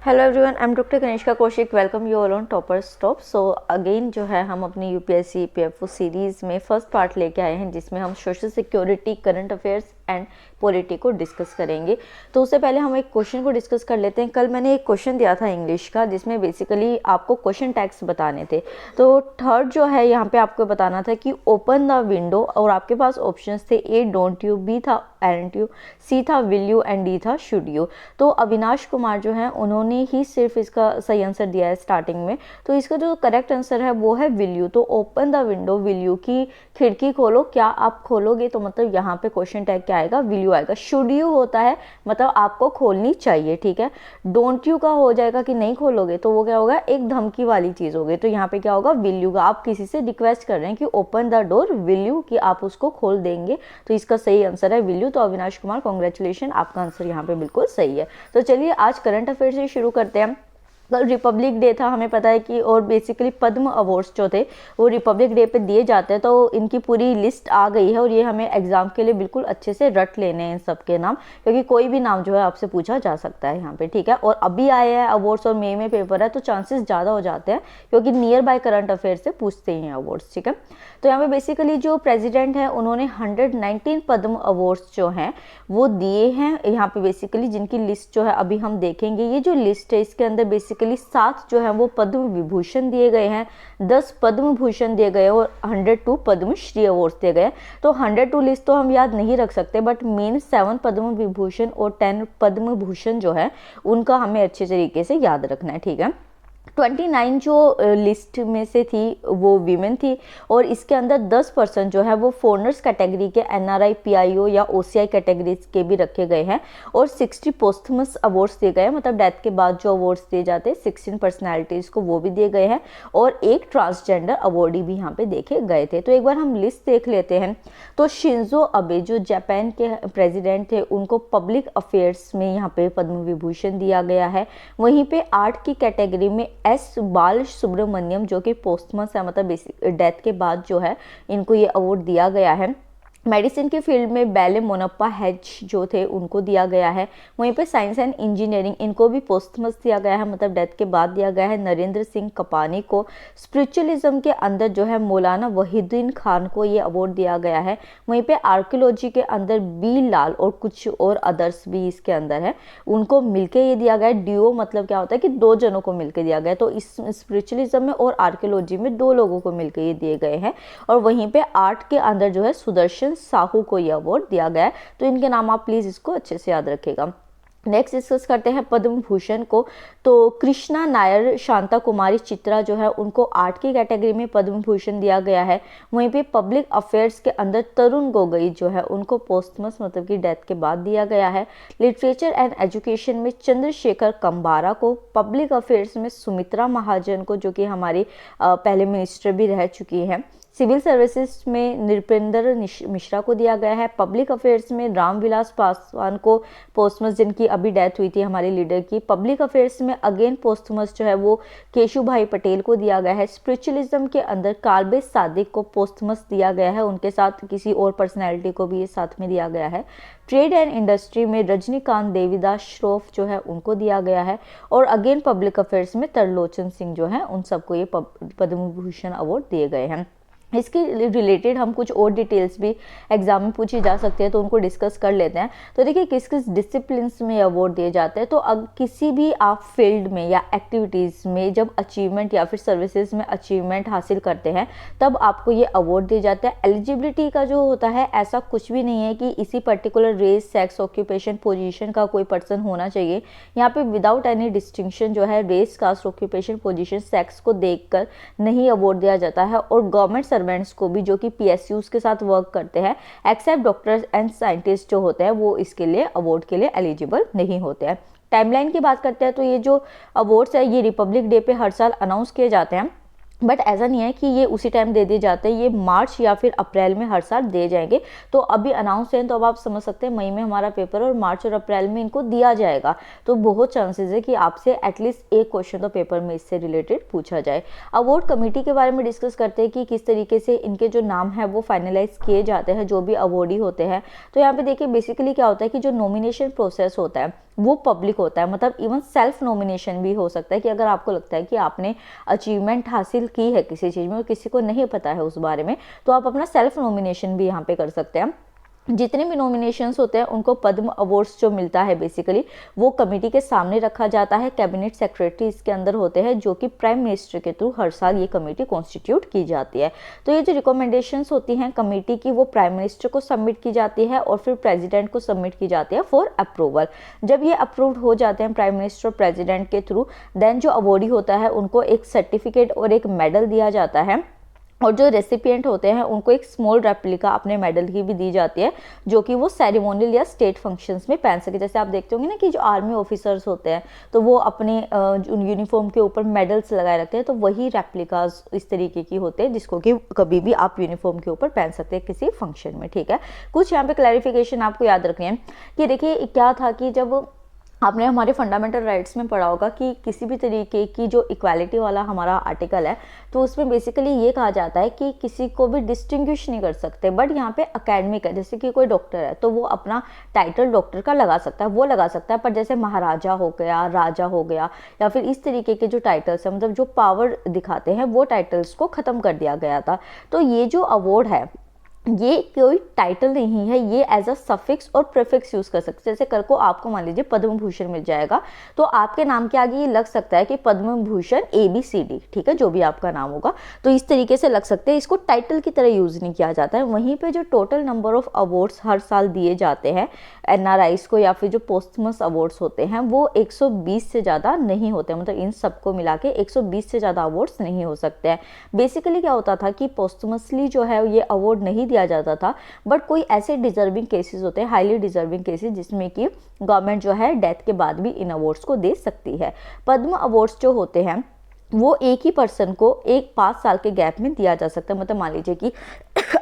Hello everyone, I am doctor Kanishka Kaushik. Welcome you all on topper stop. So again जो है हम अपनी UPSC PFO series में first part लेके आए हैं, जिसमें हम social security, current affairs and polity को डिस्कस करेंगे। तो उससे पहले हम एक क्वेश्चन को डिस्कस कर लेते हैं। कल मैंने एक क्वेश्चन दिया था इंग्लिश का, जिसमें बेसिकली आपको क्वेश्चन टैग्स बताने थे। तो थर्ड जो है यहाँ पे आपको बताना था कि ओपन द विंडो, और आपके पास ऑप्शंस थे ए डोंट यू, बी था एंड यू, सी था विल यू एंड डी था शुड यू। तो अविनाश कुमार जो है उन्होंने ही सिर्फ इसका सही आंसर दिया है स्टार्टिंग में। तो इसका जो करेक्ट आंसर है वो है विल यू। तो open the window, will you की खिड़की खोलो, क्या आप खोलोगे? तो मतलब यहाँ पे क्वेश्चन टैग क्या आएगा? विल यू आएगा। शुड यू होता है मतलब आपको खोलनी चाहिए, ठीक है। डोंट यू का हो जाएगा कि नहीं खोलोगे, तो वो क्या होगा? एक धमकी वाली चीज होगी। तो यहाँ पे क्या होगा? विल यू का। आप किसी से रिक्वेस्ट कर रहे हैं कि open the door, will you, कि आप उसको खोल देंगे। तो इसका सही आंसर है विल यू। तो अविनाश कुमार, कॉन्ग्रेचुलेशन, आपका आंसर यहाँ पे बिल्कुल सही है। तो चलिए आज करंट अफेयर से शुरू करते हैं। कल रिपब्लिक डे था, हमें पता है कि, और बेसिकली पद्म अवार्ड्स जो थे वो रिपब्लिक डे पे दिए जाते हैं। तो इनकी पूरी लिस्ट आ गई है और ये हमें एग्जाम के लिए बिल्कुल अच्छे से रट लेने हैं इन सब के नाम, क्योंकि कोई भी नाम जो है आपसे पूछा जा सकता है यहाँ पे, ठीक है। और अभी आए हैं अवार्ड्स और मई में पेपर है, तो चांसेस ज़्यादा हो जाते हैं क्योंकि नियर बाय करंट अफेयर से पूछते ही हैं अवार्ड्स, ठीक है। तो यहाँ पे बेसिकली जो प्रेसिडेंट है उन्होंने 119 पद्म अवार्ड्स जो हैं वो दिए हैं। यहाँ पे बेसिकली जिनकी लिस्ट जो है अभी हम देखेंगे। ये जो लिस्ट है इसके अंदर बेसिकली 7 जो है वो पद्म विभूषण दिए गए हैं, 10 पद्म भूषण दिए गए और 102 पद्मश्री अवार्ड्स दिए गए। तो 102 लिस्ट तो हम याद नहीं रख सकते, बट मेन 7 पद्म विभूषण और 10 पद्म भूषण जो है उनका हमें अच्छे तरीके से याद रखना है, ठीक है। 29 जो लिस्ट में से थी वो वीमेन थी, और इसके अंदर 10% जो है वो फॉरेनर्स कैटेगरी के, एनआरआई, पीआईओ या ओसीआई कैटेगरीज के भी रखे गए हैं। और 60 पोस्थमस अवार्ड्स दिए गए हैं, मतलब डेथ के बाद जो अवार्ड्स दिए जाते हैं 16 पर्सनैलिटीज़ को, वो भी दिए गए हैं। और एक ट्रांसजेंडर अवार्डी भी यहाँ पे देखे गए थे। तो एक बार हम लिस्ट देख लेते हैं। तो शिंजो अबे जो जापान के प्रेसिडेंट थे, उनको पब्लिक अफेयर्स में यहाँ पे पद्म विभूषण दिया गया है। वहीं पे आर्ट की कैटेगरी में एस बाल सुब्रमण्यम, जो कि पोस्टमस है, मतलब डेथ के बाद जो है इनको ये अवार्ड दिया गया है। मेडिसिन के फील्ड में बैले मोनप्पा हेज जो थे उनको दिया गया है। वहीं पे साइंस एंड इंजीनियरिंग, इनको भी पोस्टमस दिया गया है, मतलब डेथ के बाद दिया गया है, नरेंद्र सिंह कपानी को। स्पिरिचुअलिज्म के अंदर जो है मौलाना वहीदुद्दीन खान को ये अवार्ड दिया गया है। वहीं पे आर्कियोलॉजी के अंदर बी लाल और कुछ और अदर्स भी इसके अंदर है, उनको मिलके ये दिया गया है। डीओ मतलब क्या होता है कि 2 जनों को मिलके दिया गया है। तो इस स्पिरिचुअलिज्म में और आर्कियोलॉजी में 2 लोगों को मिलकर ये दिए गए हैं। और वहीं पे आर्ट के अंदर जो है सुदर्शन साहू को यह अवार्ड दिया गया है। तो इनके नाम आप प्लीज इसको अच्छे से याद रखिएगा। नेक्स्ट डिस्कस करते हैं पद्म भूषण को। तो कृष्णा नायर, शांता कुमारी चित्रा जो है उनको आर्ट की कैटेगरी में पद्म भूषण दिया गया है। वहीं पे पब्लिक अफेयर्स के अंदर तरुण गोगोई जो है उनको पोस्टमस मतलब कि डेथ के बाद दिया गया है। लिटरेचर एंड एजुकेशन में चंद्रशेखर कंबारा को, पब्लिक अफेयर्स में सुमित्रा महाजन को, जो कि हमारी पहले मिनिस्टर भी रह चुकी हैं। सिविल सर्विसेज में नृपेंद्र मिश्रा को दिया गया है। पब्लिक अफेयर्स में रामविलास पासवान को पोस्टमस, जिनकी अभी डेथ हुई थी हमारे लीडर की। पब्लिक अफेयर्स में अगेन पोस्टमस जो है वो केशु भाई पटेल को दिया गया है। स्पिरिचुअलिज्म के अंदर कालबे सादिक को पोस्टमस दिया गया है, उनके साथ किसी और पर्सनैलिटी को भी ये साथ में दिया गया है। ट्रेड एंड इंडस्ट्री में रजनीकांत देवीदास श्रॉफ जो है उनको दिया गया है। और अगेन पब्लिक अफेयर्स में तरलोचन सिंह जो है उन सबको ये पद्म भूषण अवार्ड दिए गए हैं। इसके रिलेटेड हम कुछ और डिटेल्स भी एग्जाम में पूछी जा सकती है, तो उनको डिस्कस कर लेते हैं। तो देखिए किस किस डिसिप्लिन्स में अवार्ड दिए जाते हैं। तो अब किसी भी आप फील्ड में या एक्टिविटीज़ में जब अचीवमेंट या फिर सर्विसेज में अचीवमेंट हासिल करते हैं तब आपको ये अवार्ड दिए जाते हैं। एलिजिबिलिटी का जो होता है ऐसा कुछ भी नहीं है कि इसी particular race, sex, occupation, position का कोई पर्सन होना चाहिए। यहाँ पे विदाउट एनी डिस्टिंक्शन जो है race, caste, occupation, position, sex को देखकर नहीं अवार्ड दिया जाता है। और गवर्नमेंट सर्वेंट्स को भी, जो कि पीएसयूज के साथ वर्क करते हैं, एक्सेप्ट डॉक्टर्स एंड साइंटिस्ट जो होते हैं, वो इसके लिए अवार्ड के लिए एलिजिबल नहीं होते हैं। टाइमलाइन की बात करते हैं तो ये जो अवार्ड्स है ये रिपब्लिक डे पे हर साल अनाउंस किए जाते हैं, बट ऐसा नहीं है कि ये उसी टाइम दे दिए जाते हैं। ये मार्च या फिर अप्रैल में हर साल दिए जाएंगे। तो अभी अनाउंस है तो अब आप समझ सकते हैं मई में हमारा पेपर और मार्च और अप्रैल में इनको दिया जाएगा। तो बहुत चांसेस है कि आपसे एटलीस्ट एक क्वेश्चन तो पेपर में इससे रिलेटेड पूछा जाए। अवार्ड कमेटी के बारे में डिस्कस करते हैं कि किस तरीके से इनके जो नाम है वो फाइनलाइज किए जाते हैं, जो भी अवार्डी होते हैं। तो यहाँ पे देखिए बेसिकली क्या होता है कि जो नॉमिनेशन प्रोसेस होता है वो पब्लिक होता है। मतलब इवन सेल्फ नॉमिनेशन भी हो सकता है कि अगर आपको लगता है कि आपने अचीवमेंट हासिल की है किसी चीज़ में और किसी को नहीं पता है उस बारे में, तो आप अपना सेल्फ नॉमिनेशन भी यहाँ पे कर सकते हैं। जितने भी नॉमिनेशंस होते हैं उनको पद्म अवार्ड्स जो मिलता है बेसिकली वो कमेटी के सामने रखा जाता है। कैबिनेट सेक्रेटरी इसके अंदर होते हैं जो कि प्राइम मिनिस्टर के थ्रू हर साल ये कमेटी कॉन्स्टिट्यूट की जाती है। तो ये जो रिकमेंडेशंस होती हैं कमेटी की वो प्राइम मिनिस्टर को सबमिट की जाती है और फिर प्रेसिडेंट को सबमिट की जाती है फॉर अप्रूवल। जब ये अप्रूव्ड हो जाते हैं प्राइम मिनिस्टर और प्रेसिडेंट के थ्रू, देन जो अवॉर्डी होता है उनको एक सर्टिफिकेट और एक मेडल दिया जाता है और जो रेसिपिएंट होते हैं उनको एक स्मॉल रेप्लिका अपने मेडल की भी दी जाती है जो कि वो सेरेमोनियल या स्टेट फंक्शंस में पहन सके। जैसे आप देखते होंगे ना कि जो आर्मी ऑफिसर्स होते हैं तो वो अपने यूनिफॉर्म के ऊपर मेडल्स लगाए रखते हैं, तो वही रेप्लिकाज इस तरीके की होते हैं जिसको कि कभी भी आप यूनिफॉर्म के ऊपर पहन सकते हैं किसी फंक्शन में। ठीक है, कुछ यहाँ पे क्लैरिफिकेशन आपको याद रखनी है कि देखिए क्या था कि जब आपने हमारे फंडामेंटल राइट्स में पढ़ा होगा कि किसी भी तरीके की जो इक्वालिटी वाला हमारा आर्टिकल है तो उसमें बेसिकली ये कहा जाता है कि किसी को भी डिस्टिंग्विश नहीं कर सकते। बट यहाँ पे अकेडमिक है, जैसे कि कोई डॉक्टर है तो वो अपना टाइटल डॉक्टर का लगा सकता है, वो लगा सकता है। पर जैसे महाराजा हो गया, राजा हो गया या फिर इस तरीके के जो टाइटल्स है मतलब जो पावर दिखाते हैं वो टाइटल्स को ख़त्म कर दिया गया था। तो ये जो अवार्ड है ये कोई टाइटल नहीं है, ये एज अ सफिक्स और प्रीफिक्स यूज कर सकते हैं। जैसे कल को आपको मान लीजिए पद्म भूषण मिल जाएगा तो आपके नाम के आगे ये लग सकता है कि पद्म भूषण ABCD, ठीक है, जो भी आपका नाम होगा तो इस तरीके से लग सकते हैं। इसको टाइटल की तरह यूज नहीं किया जाता है। वहीं पे जो टोटल नंबर ऑफ अवार्ड्स हर साल दिए जाते हैं NRIs को या फिर जो पोस्टमस अवार्ड्स होते हैं वो 120 से ज़्यादा नहीं होते, मतलब इन सबको मिला के 120 से ज़्यादा अवार्ड्स नहीं हो सकते हैं। बेसिकली क्या होता था कि पोस्टमसली जो है ये अवार्ड नहीं दिया जाता था, बट कोई ऐसे डिजर्विंग केसेस होते हैं, हाईली डिजर्विंग केसेस, जिसमें कि गवर्नमेंट जो है डेथ के बाद भी इन अवार्ड्स को दे सकती है। पद्म अवार्ड्स जो होते हैं वो एक ही पर्सन को 5 साल के गैप में दिया जा सकता है। मतलब मान लीजिए कि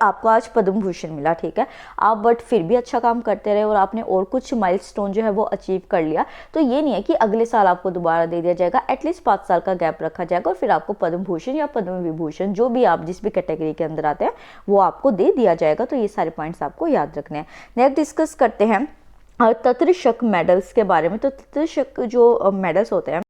आपको आज पद्म भूषण मिला, ठीक है, आप बट फिर भी अच्छा काम करते रहे और आपने और कुछ माइलस्टोन जो है वो अचीव कर लिया, तो ये नहीं है कि अगले साल आपको दोबारा दे दिया जाएगा। एटलीस्ट 5 साल का गैप रखा जाएगा और फिर आपको पद्म भूषण या पद्म विभूषण जो भी आप जिस भी कैटेगरी के अंदर आते हैं वो आपको दे दिया जाएगा। तो ये सारे पॉइंट्स आपको याद रखने हैं। नेक्स्ट डिस्कस करते हैं तत्रशक मेडल्स के बारे में। तो तत्रशक जो मेडल्स होते हैं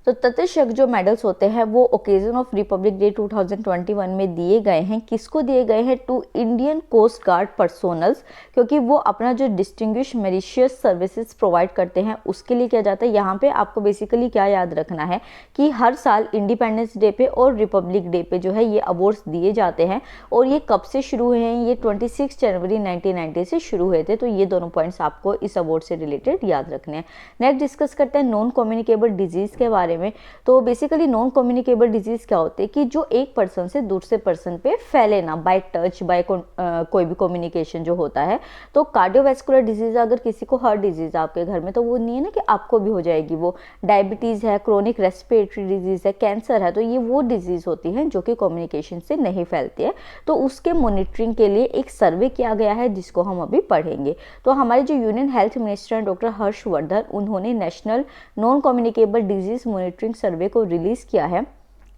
तो तत्रशक जो मेडल्स होते हैं वो ओकेजन ऑफ रिपब्लिक डे 2021 में दिए गए हैं। किसको दिए गए हैं? To Indian coast guard personnels, क्योंकि वो अपना जो डिस्टिंग्विश मेरिशियस सर्विसेज प्रोवाइड करते हैं उसके लिए किया जाता है। यहाँ पे आपको बेसिकली क्या याद रखना है कि हर साल इंडिपेंडेंस डे पे और रिपब्लिक डे पे जो है ये अवार्ड्स दिए जाते हैं। और ये कब से शुरू हुए हैं? ये 26 जनवरी 1990 से शुरू हुए थे। तो ये दोनों पॉइंट्स आपको इस अवार्ड से रिलेटेड याद रखने हैं। नेक्स्ट डिस्कस करते हैं नॉन कम्युनिकेबल डिजीज के बारे में। तो बेसिकली नॉन कम्युनिकेबल डिजीज क्या होते हैं कि जो एक पर्सन से दूसरे पर्सन पे फैले ना, बाय टच, बाय कोई भी कम्युनिकेशन जो होता है। तो कार्डियोवैस्कुलर डिजीज, अगर किसी को हार्ट डिजीज आपके घर में, तो वो नहीं है ना कि आपको भी हो जाएगी। वो डायबिटीज है, क्रोनिक रेस्पिरेटरी डिजीज है, कैंसर है, तो ये वो डिजीज होती है जो कि कम्युनिकेशन से नहीं फैलती है। तो उसके मॉनिटरिंग के लिए एक सर्वे किया गया है जिसको हम अभी पढ़ेंगे। तो हमारे जो यूनियन हेल्थ मिनिस्टर हैं डॉक्टर हर्षवर्धन, उन्होंने national non communicable disease monitoring survey को रिलीज किया है।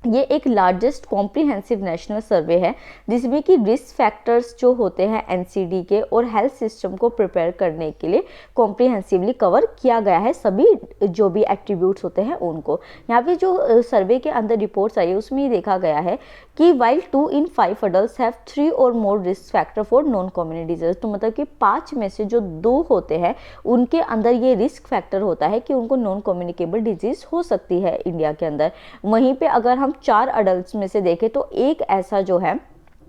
ये एक लार्जेस्ट कॉम्प्रिहेंसिव नेशनल सर्वे है जिसमें कि रिस्क फैक्टर्स जो होते हैं NCD के और हेल्थ सिस्टम को प्रिपेयर करने के लिए कॉम्प्रिहेंसिवली कवर किया गया है सभी जो भी एट्रीब्यूट्स होते हैं उनको। यहाँ पे जो सर्वे के अंदर रिपोर्ट्स आई है उसमें ये देखा गया है कि while 2 in 5 adults have 3 or more risk factor for non common disease, तो मतलब कि 5 में से जो 2 होते हैं उनके अंदर ये रिस्क फैक्टर होता है कि उनको नॉन कम्युनिकेबल डिजीज हो सकती है इंडिया के अंदर। वहीं पे अगर हम 4 अडल्ट में से देखें तो एक ऐसा जो है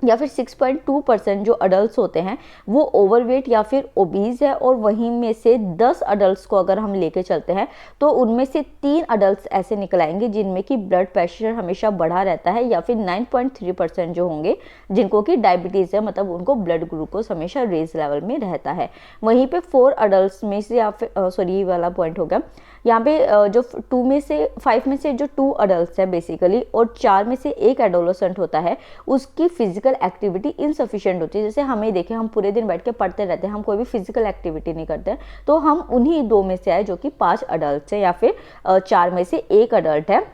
या फिर 6.2% जो अडल्ट होते हैं वो ओवरवेट या फिर ओबीज है। और वहीं में से 10 अडल्ट को अगर हम लेके चलते हैं तो उनमें से 3 अडल्ट ऐसे निकल आएंगे जिनमें कि ब्लड प्रेशर हमेशा बढ़ा रहता है, या फिर 9.3% जो होंगे जिनको कि डायबिटीज़ है, मतलब उनको ब्लड ग्लूकोज हमेशा रेज लेवल में रहता है। वहीं पे 4 अडल्ट में से या फिर सॉरी ये वाला पॉइंट हो गया यहाँ पे जो 5 में से जो 2 अडल्ट है बेसिकली और 4 में से एक एडोलेसेंट होता है उसकी फिजिकल एक्टिविटी इनसफिशिएंट होती है। जैसे हमें देखें, हम पूरे दिन बैठ के पढ़ते रहते हैं, हम कोई भी फिजिकल एक्टिविटी नहीं करते, तो हम उन्हीं 2 में से आए जो कि 5 अडल्ट है या फिर 4 में से एक अडल्ट है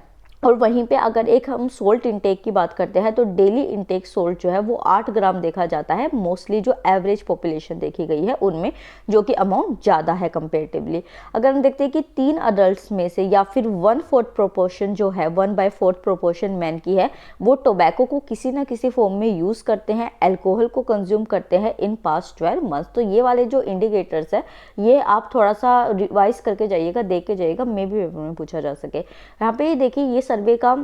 और वहीं पे अगर एक हम सोल्ट इंटेक की बात करते हैं तो डेली इंटेक सोल्ट जो है वो 8 ग्राम देखा जाता है मोस्टली, जो एवरेज पॉपुलेशन देखी गई है उनमें, जो कि अमाउंट ज़्यादा है कंपेरेटिवली। अगर हम देखते हैं कि 3 अडल्ट में से या फिर 1/4 प्रोपोर्शन जो है 1/4 प्रोपोर्शन मैन की है, वो टोबैको को किसी ना किसी फॉर्म में यूज़ करते हैं, अल्कोहल को कंज्यूम करते हैं इन पास्ट 12 मंथ्स। तो ये वाले जो इंडिकेटर्स है ये आप थोड़ा सा रिवाइज करके जाइएगा, देख के जाइएगा, मे भी पेपर में पूछा जा सके। यहाँ पे देखिए ये सर्वे का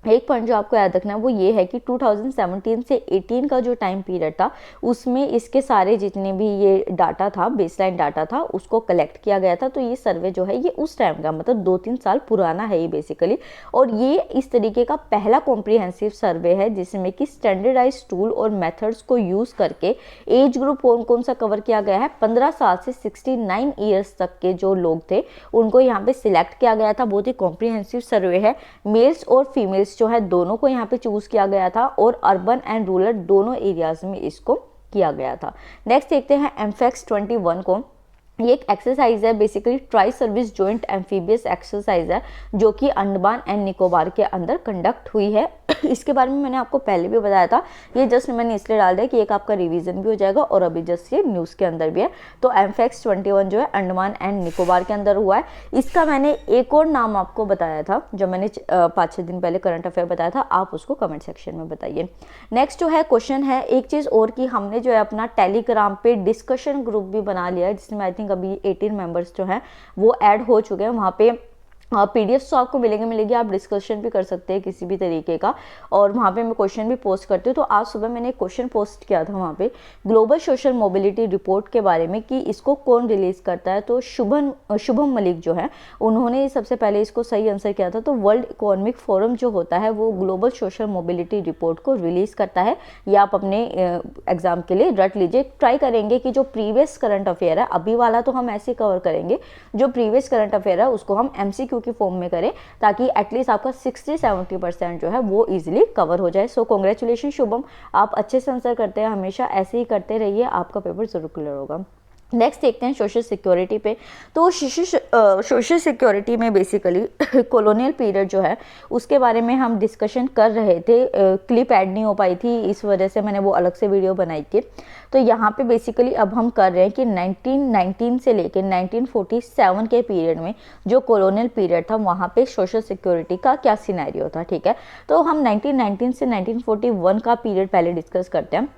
एक पॉइंट जो आपको याद रखना है वो ये है कि 2017 से 18 का जो टाइम पीरियड था उसमें इसके सारे जितने भी ये डाटा था, बेसलाइन डाटा था, उसको कलेक्ट किया गया था। तो ये सर्वे जो है ये उस टाइम का मतलब 2-3 साल पुराना है ये बेसिकली, और ये इस तरीके का पहला कॉम्प्रिहेंसिव सर्वे है जिसमें कि स्टैंडर्डाइज टूल और मेथड्स को यूज़ करके एज ग्रुप कौन कौन सा कवर किया गया है, 15 साल से 69 ईयर्स तक के जो लोग थे उनको यहाँ पे सिलेक्ट किया गया था। बहुत ही कॉम्प्रिहेंसिव सर्वे है, मेल्स और फीमेल्स जो है दोनों को यहाँ पे चूज किया गया था, और अर्बन एंड रूरल दोनों एरियाज में इसको किया गया था। नेक्स्ट देखते हैं एमफेक्स 21 को। ये एक एक्सरसाइज है, basically tri service joint amphibious exercise है जो कि अंडमान एंड निकोबार के अंदर कंडक्ट हुई है। इसके बारे में मैंने आपको पहले भी बताया था, ये जस्ट मैंने इसलिए डाल दिया कि एक आपका रिवीजन भी हो जाएगा और अभी जस्ट ये न्यूज़ के अंदर भी है। तो एमफेक्स 21 जो है अंडमान एंड निकोबार के अंदर हुआ है। इसका मैंने एक और नाम आपको बताया था जब मैंने 5-6 दिन पहले करंट अफेयर बताया था, आप उसको कमेंट सेक्शन में बताइए। नेक्स्ट जो है क्वेश्चन है एक चीज़ और कि हमने जो है अपना टेलीग्राम पे डिस्कशन ग्रुप भी बना लिया है जिसमें आई थिंक अभी 18 मेंबर्स जो हैं वो ऐड हो चुके हैं। वहाँ पे पीडीएफ तो आपको मिलेगी, आप डिस्कशन भी कर सकते हैं किसी भी तरीके का, और वहाँ पे मैं क्वेश्चन भी पोस्ट करती हूँ। तो आज सुबह मैंने एक क्वेश्चन पोस्ट किया था वहाँ पे ग्लोबल सोशल मोबिलिटी रिपोर्ट के बारे में कि इसको कौन रिलीज़ करता है। तो शुभम मलिक जो है उन्होंने सबसे पहले इसको सही आंसर किया था। तो वर्ल्ड इकोनॉमिक फोरम जो होता है वो ग्लोबल सोशल मोबिलिटी रिपोर्ट को रिलीज़ करता है। ये आप अपने एग्जाम के लिए रट लीजिए। ट्राई करेंगे कि जो प्रीवियस करंट अफेयर है, अभी वाला तो हम ऐसे कवर करेंगे, जो प्रीवियस करंट अफेयर है उसको हम MCQ की फॉर्म में करें ताकि एटलीस्ट आपका 60-70% जो है वो इजीली कवर हो जाए। सो कांग्रेचुलेशन शुभम, आप अच्छे से आंसर करते हैं, हमेशा ऐसे ही करते रहिए, आपका पेपर जरूर क्लियर होगा। नेक्स्ट देखते हैं सोशल सिक्योरिटी पे। तो सोशल सिक्योरिटी में बेसिकली कॉलोनियल पीरियड जो है उसके बारे में हम डिस्कशन कर रहे थे। क्लिप ऐड नहीं हो पाई थी, इस वजह से मैंने वो अलग से वीडियो बनाई थी। तो यहाँ पे बेसिकली अब हम कर रहे हैं कि 1919 से लेकर 1947 के पीरियड में जो कॉलोनियल पीरियड था वहाँ पे सोशल सिक्योरिटी का क्या सिनेरियो था। ठीक है, तो हम 1919 से 1941 का पीरियड पहले डिस्कस करते हैं।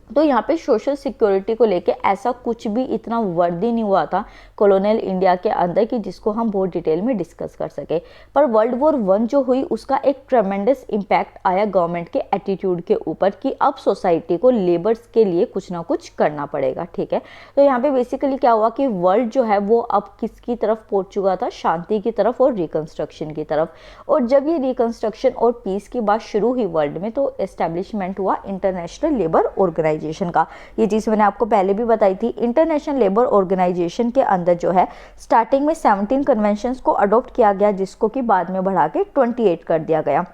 तो यहाँ पे सोशल सिक्योरिटी को लेके ऐसा कुछ भी इतना वर्दी नहीं हुआ था कॉलोनियल इंडिया के अंदर कि जिसको हम बहुत डिटेल में डिस्कस कर सके। पर वर्ल्ड वॉर 1 जो हुई उसका एक ट्रेमेंडस इम्पैक्ट आया गवर्नमेंट के एटीट्यूड के ऊपर कि अब सोसाइटी को लेबर्स के लिए कुछ ना कुछ करना पड़ेगा। ठीक है, तो यहाँ पे बेसिकली क्या हुआ कि वर्ल्ड जो है वो अब किसकी तरफ पहुंच चुका था, शांति की तरफ और रिकंस्ट्रक्शन की तरफ। और जब ये रिकंस्ट्रक्शन और पीस की बात शुरू हुई वर्ल्ड में तो एस्टेब्लिशमेंट हुआ इंटरनेशनल लेबर ऑर्गेनाइजेशन का। ये चीज़ मैंने आपको पहले भी बताई थी। इंटरनेशनल लेबर ऑर्गेनाइजेशन के अंदर जो है स्टार्टिंग में 17 कन्वेंशंस को अडॉप्ट किया गया जिसको कि बाद में बढ़ा के 28 कर दिया गया।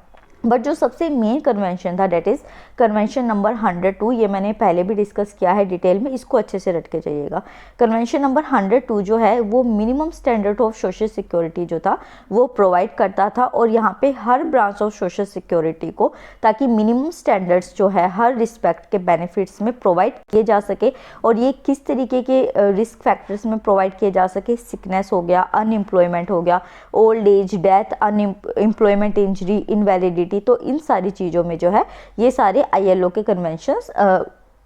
बट जो सबसे मेन कन्वेंशन था डेट इज़ कन्वेंशन नंबर 102, ये मैंने पहले भी डिस्कस किया है डिटेल में, इसको अच्छे से रट के जाइएगा। कन्वेंशन नंबर 102 जो है वो minimum standard of social security जो था वो प्रोवाइड करता था, और यहाँ पे हर ब्रांच ऑफ सोशल सिक्योरिटी को ताकि मिनिमम स्टैंडर्ड्स जो है हर रिस्पेक्ट के बेनिफिट्स में प्रोवाइड किए जा सके। और ये किस तरीके के रिस्क फैक्टर्स में प्रोवाइड किए जा सके, सिकनेस हो गया, अनएम्प्लॉयमेंट हो गया, old age, death, unemployment, injury, invalidity, तो इन सारी चीज़ों में जो है ये सारे ILO के कन्वेंशंस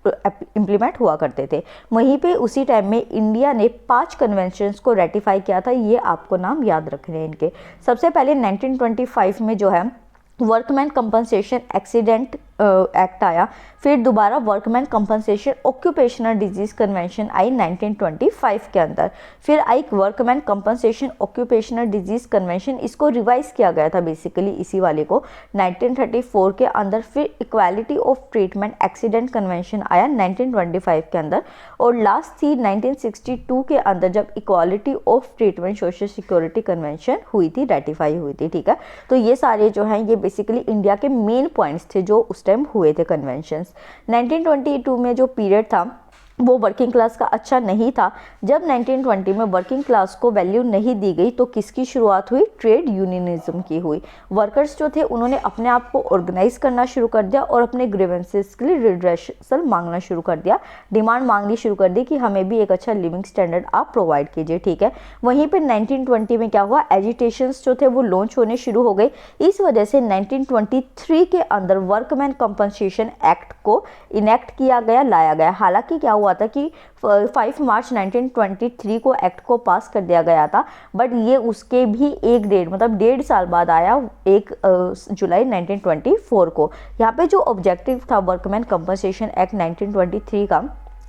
इम्प्लीमेंट हुआ करते थे। वहीं पे उसी टाइम में इंडिया ने 5 कन्वेंशंस को रेटिफाई किया था। ये आपको नाम याद रखने हैं इनके। सबसे पहले 1925 में जो है वर्कमैन कंपनसेशन एक्सीडेंट एक्ट आया, फिर दोबारा workman compensation occupational disease convention आई 1925 के अंदर, फिर आई workman compensation occupational disease convention, इसको रिवाइज किया गया था बेसिकली इसी वाले को 1934 के अंदर, फिर equality of treatment accident convention आया 1925 के अंदर, और लास्ट थी 1962 के अंदर जब equality of treatment social security convention हुई थी, रेटिफाई हुई थी। ठीक है, तो ये सारे जो हैं ये बेसिकली इंडिया के मेन पॉइंट्स थे जो उस टाइम हुए थे कन्वेंशंस। 1922 में जो पीरियड था वो वर्किंग क्लास का अच्छा नहीं था। जब 1920 में वर्किंग क्लास को वैल्यू नहीं दी गई तो किसकी शुरुआत हुई? ट्रेड यूनियनिज्म की हुई। वर्कर्स जो थे उन्होंने अपने आप को ऑर्गेनाइज करना शुरू कर दिया और अपने ग्रीवेंसेस के लिए रिड्रेसल मांगना शुरू कर दिया, डिमांड मांगनी शुरू कर दी कि हमें भी एक अच्छा लिविंग स्टैंडर्ड आप प्रोवाइड कीजिए, ठीक है। वहीं पर 1920 में क्या हुआ? एजिटेशंस जो थे वो लॉन्च होने शुरू हो गए। इस वजह से 1923 के अंदर वर्कमैन कंपनसेशन एक्ट को इनेक्ट किया गया, लाया गया। हालांकि क्या हुआ था कि 5 मार्च 1923 को एक्ट को पास कर दिया गया था, बट ये उसके भी एक डेढ़ मतलब 1.5 साल बाद आया, 1 जुलाई 1924 को। यहाँ पे जो ऑब्जेक्टिव था वर्कमैन कंपनसेशन एक्ट 1923 का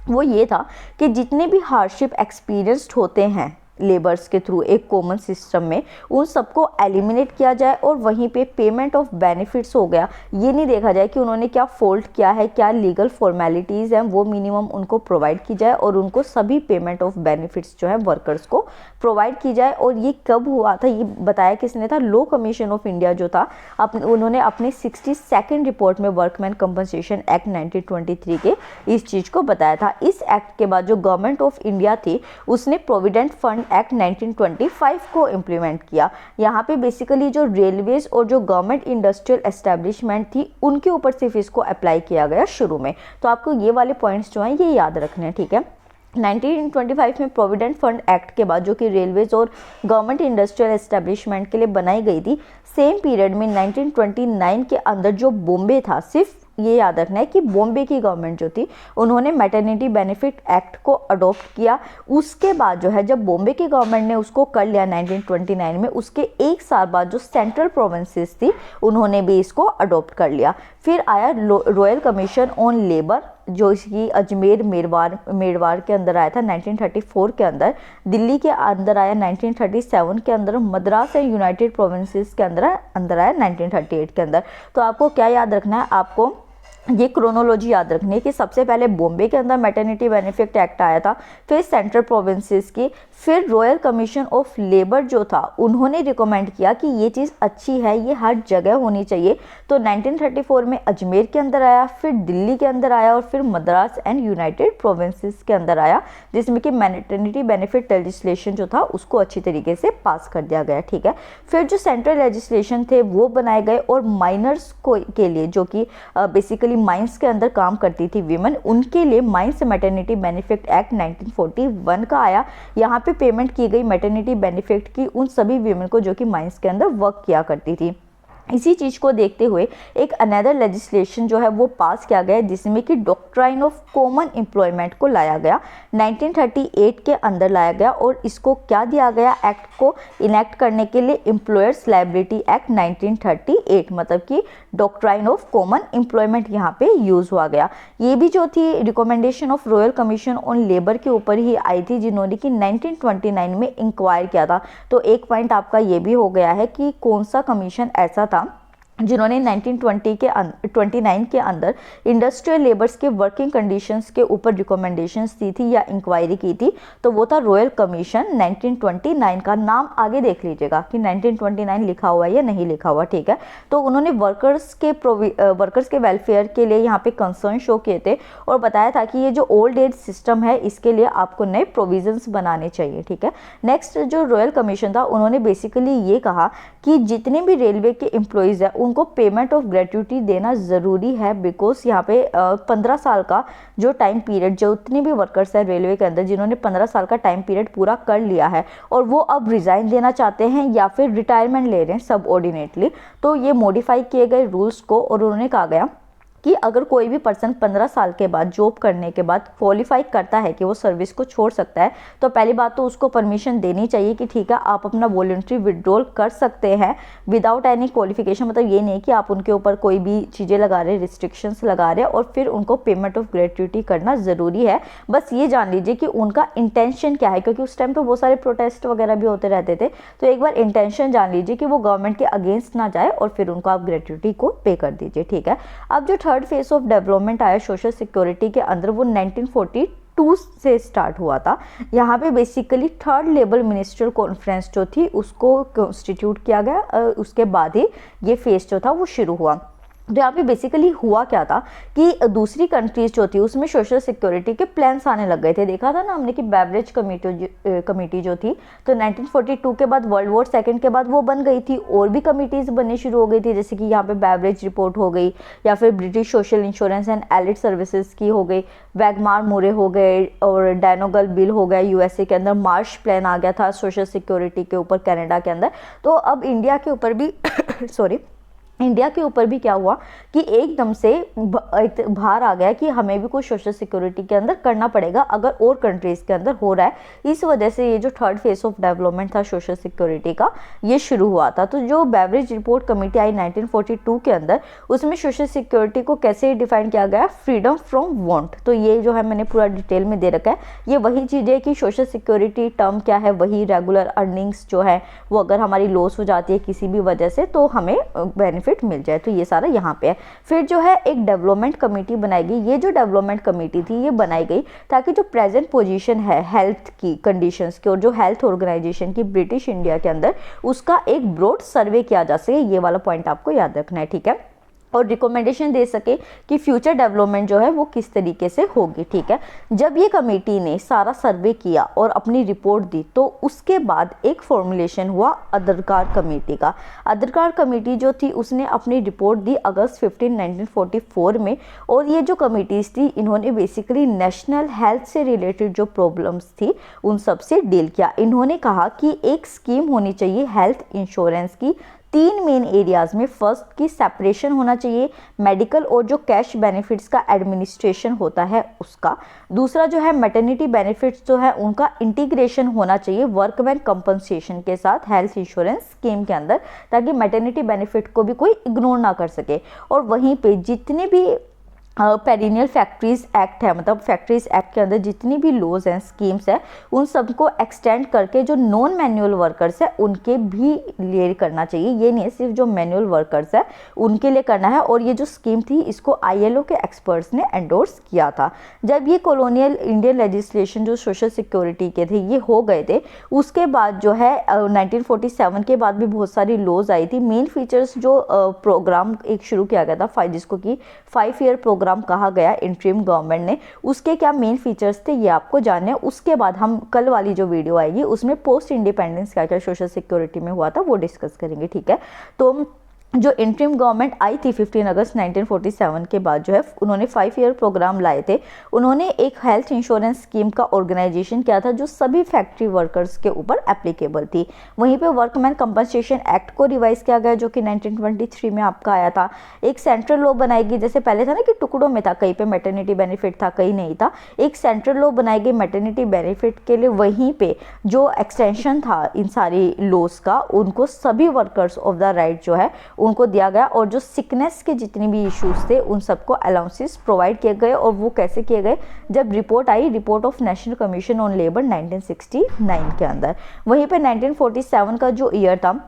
वो ये था कि जितने भी हार्डशिप एक्सपीरियंस्ड होते हैं लेबर्स के थ्रू एक कॉमन सिस्टम में, उन सबको एलिमिनेट किया जाए और वहीं पे पेमेंट ऑफ बेनिफिट्स हो गया। ये नहीं देखा जाए कि उन्होंने क्या फॉल्ट किया है, क्या लीगल फॉर्मेलिटीज़ हैं, वो मिनिमम उनको प्रोवाइड की जाए और उनको सभी पेमेंट ऑफ बेनिफिट्स जो है वर्कर्स को प्रोवाइड की जाए। और ये कब हुआ था? ये बताया किसने था? लॉ कमीशन ऑफ इंडिया जो था, उन्होंने अपनी 62nd रिपोर्ट में वर्कमैन कंपनसेशन एक्ट 1923 के इस चीज़ को बताया था। इस एक्ट के बाद जो गवर्नमेंट ऑफ इंडिया थी उसने प्रोविडेंट फंड एक्ट 1925 को इम्प्लीमेंट किया। यहाँ पे बेसिकली जो रेलवेज और जो गवर्नमेंट इंडस्ट्रियल एस्टेब्लिशमेंट थी उनके ऊपर सिर्फ इसको अप्लाई किया गया शुरू में। तो आपको ये वाले पॉइंट्स जो हैं ये याद रखने हैं, ठीक है। 1925 में प्रोविडेंट फंड एक्ट के बाद जो कि रेलवेज और गवर्नमेंट इंडस्ट्रियल एस्टेब्लिशमेंट के लिए बनाई गई थी, सेम पीरियड में 1929 के अंदर जो बॉम्बे था, सिर्फ ये याद रखना है कि बॉम्बे की गवर्नमेंट जो थी उन्होंने मैटरनिटी बेनिफिट एक्ट को अडॉप्ट किया। उसके बाद जो है जब बॉम्बे की गवर्नमेंट ने उसको कर लिया 1929 में, उसके 1 साल बाद जो सेंट्रल प्रोविंसेस थी उन्होंने भी इसको अडॉप्ट कर लिया। फिर आया रॉयल कमीशन ऑन लेबर जो इसकी अजमेर मेरवार के अंदर आया था 1934 के अंदर, दिल्ली के अंदर आया 1937 के अंदर, मद्रास एंड यूनाइटेड प्रोविंसेस के अंदर आया 1938 के अंदर। तो आपको क्या याद रखना है? आपको ये क्रोनोलॉजी याद रखनी है कि सबसे पहले बॉम्बे के अंदर मैटरनिटी बेनिफिट एक्ट आया था, फिर सेंट्रल प्रोविंसेस की, फिर रॉयल कमीशन ऑफ लेबर जो था उन्होंने रिकमेंड किया कि ये चीज़ अच्छी है, ये हर जगह होनी चाहिए। तो 1934 में अजमेर के अंदर आया, फिर दिल्ली के अंदर आया और फिर मद्रास एंड यूनाइटेड प्रोविंसेस के अंदर आया, जिसमें कि मैटरनिटी बेनिफिट लेजिस्लेशन जो था उसको अच्छी तरीके से पास कर दिया गया, ठीक है। फिर जो सेंट्रल लेजिस्लेशन थे वो बनाए गए और माइनर्स को के लिए जो कि बेसिकली माइंस के अंदर काम करती थी वीमेन, उनके लिए माइंस मैटरनिटी बेनिफिट एक्ट 1941 का आया। यहाँ पे पेमेंट की गई मैटरनिटी बेनिफिट की उन सभी वीमेन को जो कि माइंस के अंदर वर्क किया करती थी। इसी चीज़ को देखते हुए एक अनदर लेजिस्लेशन जो है वो पास किया गया जिसमें कि डॉक्ट्राइन ऑफ कॉमन एम्प्लॉयमेंट को लाया गया 1938 के अंदर लाया गया। और इसको क्या दिया गया? एक्ट को इनेक्ट करने के लिए एम्प्लॉयर्स लायबिलिटी एक्ट 1938, मतलब कि डॉक्ट्राइन ऑफ कॉमन एम्प्लॉयमेंट यहाँ पे यूज़ हुआ गया। ये भी जो थी recommendation of royal commission on labour के ऊपर ही आई थी, जिन्होंने कि 1929 में इंक्वायर किया था। तो एक पॉइंट आपका ये भी हो गया है कि कौन सा कमीशन ऐसा था जिन्होंने 1929 के अंदर इंडस्ट्रियल लेबर्स के वर्किंग कंडीशंस के ऊपर रिकमेंडेशंस दी थी या इंक्वायरी की थी। तो वो था रॉयल कमीशन 1929 का। नाम आगे देख लीजिएगा कि 1929 लिखा हुआ है या नहीं लिखा हुआ, ठीक है। तो उन्होंने वर्कर्स के वेलफेयर के लिए यहाँ पे कंसर्न शो किए थे और बताया था कि ये जो ओल्ड एज सिस्टम है इसके लिए आपको नए प्रोविजंस बनाने चाहिए, ठीक है। नेक्स्ट जो रॉयल कमीशन था उन्होंने बेसिकली ये कहा कि जितने भी रेलवे के एम्प्लॉयज़ हैं उनको पेमेंट ऑफ ग्रेट्युटी देना ज़रूरी है, बिकॉज यहाँ पे 15 साल का जो टाइम पीरियड, जो उतने भी वर्कर्स हैं रेलवे के अंदर जिन्होंने 15 साल का टाइम पीरियड पूरा कर लिया है और वो अब रिज़ाइन देना चाहते हैं या फिर रिटायरमेंट ले रहे हैं सबऑर्डिनेटली, तो ये मॉडिफाई किए गए रूल्स को और उन्होंने कहा गया कि अगर कोई भी पर्सन 15 साल के बाद जॉब करने के बाद क्वालिफाई करता है कि वो सर्विस को छोड़ सकता है, तो पहली बात तो उसको परमिशन देनी चाहिए कि ठीक है आप अपना वॉलंटरी विड्रॉल कर सकते हैं विदाउट एनी क्वालिफिकेशन। मतलब ये नहीं कि आप उनके ऊपर कोई भी चीज़ें लगा रहे, रिस्ट्रिक्शंस लगा रहे और फिर उनको पेमेंट ऑफ ग्रेट्युटी करना ज़रूरी है। बस ये जान लीजिए कि उनका इंटेंशन क्या है, क्योंकि उस टाइम पर बहुत सारे प्रोटेस्ट वगैरह भी होते रहते थे। तो एक बार इंटेंशन जान लीजिए कि वो गवर्नमेंट के अगेंस्ट ना जाए और फिर उनको आप ग्रेट्युटी को पे कर दीजिए, ठीक है। अब जो थर्ड फेज ऑफ डेवलपमेंट आया सोशल सिक्योरिटी के अंदर वो 1942 से स्टार्ट हुआ था। यहाँ पे basically third labour ministerial conference जो थी उसको कॉन्स्टिट्यूट किया गया, उसके बाद ही ये फेज जो था वो शुरू हुआ। तो यहाँ पे बेसिकली हुआ क्या था कि दूसरी कंट्रीज जो थी उसमें सोशल सिक्योरिटी के प्लान्स आने लग गए थे। देखा था ना हमने कि बेवरेज कमेटी जो थी, तो 1942 के बाद वर्ल्ड वॉर सेकंड के बाद वो बन गई थी। और भी कमिटीज़ बननी शुरू हो गई थी, जैसे कि यहाँ पे बेवरेज रिपोर्ट हो गई, या फिर British social insurance and allied services की हो गई, वैगमार मोरे हो गए, और डायनोगल बिल हो गया यूएसए के अंदर, मार्श प्लान आ गया था सोशल सिक्योरिटी के ऊपर कनाडा के अंदर। तो अब इंडिया के ऊपर भी सॉरी इंडिया के ऊपर भी क्या हुआ कि एकदम से बाहर आ गया कि हमें भी कुछ सोशल सिक्योरिटी के अंदर करना पड़ेगा अगर और कंट्रीज़ के अंदर हो रहा है। इस वजह से ये जो थर्ड फेज ऑफ डेवलपमेंट था सोशल सिक्योरिटी का, ये शुरू हुआ था। तो जो बेवरेज रिपोर्ट कमेटी आई 1942 के अंदर, उसमें सोशल सिक्योरिटी को कैसे डिफाइन किया गया, फ्रीडम फ्रॉम वांट। तो ये जो है मैंने पूरा डिटेल में दे रखा है। ये वही चीज़ है कि सोशल सिक्योरिटी टर्म क्या है, वही रेगुलर अर्निंग्स जो है वो अगर हमारी लॉस हो जाती है किसी भी वजह से तो हमें बेनिफिट मिल जाए। तो ये सारा यहाँ पे है। फिर जो है एक डेवलपमेंट कमेटी बनाई गई। ये जो डेवलपमेंट कमेटी थी ये बनाई गई ताकि जो प्रेजेंट पोजीशन है हेल्थ की कंडीशंस की और जो हेल्थ ऑर्गेनाइजेशन की ब्रिटिश इंडिया के अंदर, उसका एक ब्रॉड सर्वे किया जा सके। ये वाला पॉइंट आपको याद रखना है, ठीक है। और रिकमेंडेशन दे सके कि फ्यूचर डेवलपमेंट जो है वो किस तरीके से होगी, ठीक है। जब ये कमेटी ने सारा सर्वे किया और अपनी रिपोर्ट दी, तो उसके बाद एक फॉर्मुलेशन हुआ अदरकार कमेटी का। अदरकार कमेटी जो थी उसने अपनी रिपोर्ट दी अगस्त 15 1944 में। और ये जो कमेटीज थी इन्होंने बेसिकली नेशनल हेल्थ से रिलेटेड जो प्रॉब्लम्स थी उन सब से डील किया। इन्होंने कहा कि एक स्कीम होनी चाहिए हेल्थ इंश्योरेंस की 3 मेन एरियाज में। फर्स्ट की सेपरेशन होना चाहिए मेडिकल और जो कैश बेनिफिट्स का एडमिनिस्ट्रेशन होता है उसका। दूसरा जो है मैटरनिटी बेनिफिट्स जो है उनका इंटीग्रेशन होना चाहिए वर्कमैन कंपनसेशन के साथ हेल्थ इंश्योरेंस स्कीम के अंदर, ताकि मैटरनिटी बेनिफिट को भी कोई इग्नोर ना कर सके। और वहीं पे जितने भी पेरिनियल फैक्ट्रीज एक्ट है, मतलब फैक्ट्रीज एक्ट के अंदर जितनी भी लॉज हैं स्कीम्स है उन सबको एक्सटेंड करके जो नॉन मैनुअल वर्कर्स है उनके भी लिए करना चाहिए। ये नहीं है सिर्फ जो मैनुअल वर्कर्स है उनके लिए करना है। और ये जो स्कीम थी इसको ILO के एक्सपर्ट्स ने एंडोर्स किया था। जब ये कॉलोनियल इंडियन लेजिस्लेशन जो सोशल सिक्योरिटी के थे ये हो गए थे, उसके बाद जो है 1947 के बाद भी बहुत सारी लॉज आई थी। मेन फीचर्स जो प्रोग्राम एक शुरू किया गया था जिसको कि 5 ईयर प्रोग्राम कहा गया इंटरिम गवर्नमेंट ने, उसके क्या मेन फीचर्स थे ये आपको जानने हैं। उसके बाद हम कल वाली जो वीडियो आएगी उसमें पोस्ट इंडिपेंडेंस क्या क्या सोशल सिक्योरिटी में हुआ था वो डिस्कस करेंगे, ठीक है। तो जो इंटरिम गवर्नमेंट आई थी 15 अगस्त 1947 के बाद जो है उन्होंने 5 ईयर प्रोग्राम लाए थे। उन्होंने एक हेल्थ इंश्योरेंस स्कीम का ऑर्गेनाइजेशन किया था जो सभी फैक्ट्री वर्कर्स के ऊपर एप्लीकेबल थी। वहीं पे वर्कमैन कंपनसेशन एक्ट को रिवाइज किया गया जो कि 1923 में आपका आया था। एक सेंट्रल लॉ बनाई गई, जैसे पहले था ना कि टुकड़ों में था, कहीं पे मैटरनिटी बेनिफिट था कहीं नहीं था। एक सेंट्रल लॉ बनाई गई मैटरनिटी बेनिफिट के लिए। वहीं पे जो एक्सटेंशन था इन सारी लॉज का उनको सभी वर्कर्स ऑफ द राइट जो है उनको दिया गया। और जो सिकनेस के जितने भी इश्यूज थे उन सबको अलाउंसेस प्रोवाइड किए गए। और वो कैसे किए गए, जब report I, report of national commission on labour 1969 के अंदर। वहीं पे 1947 का जो ईयर था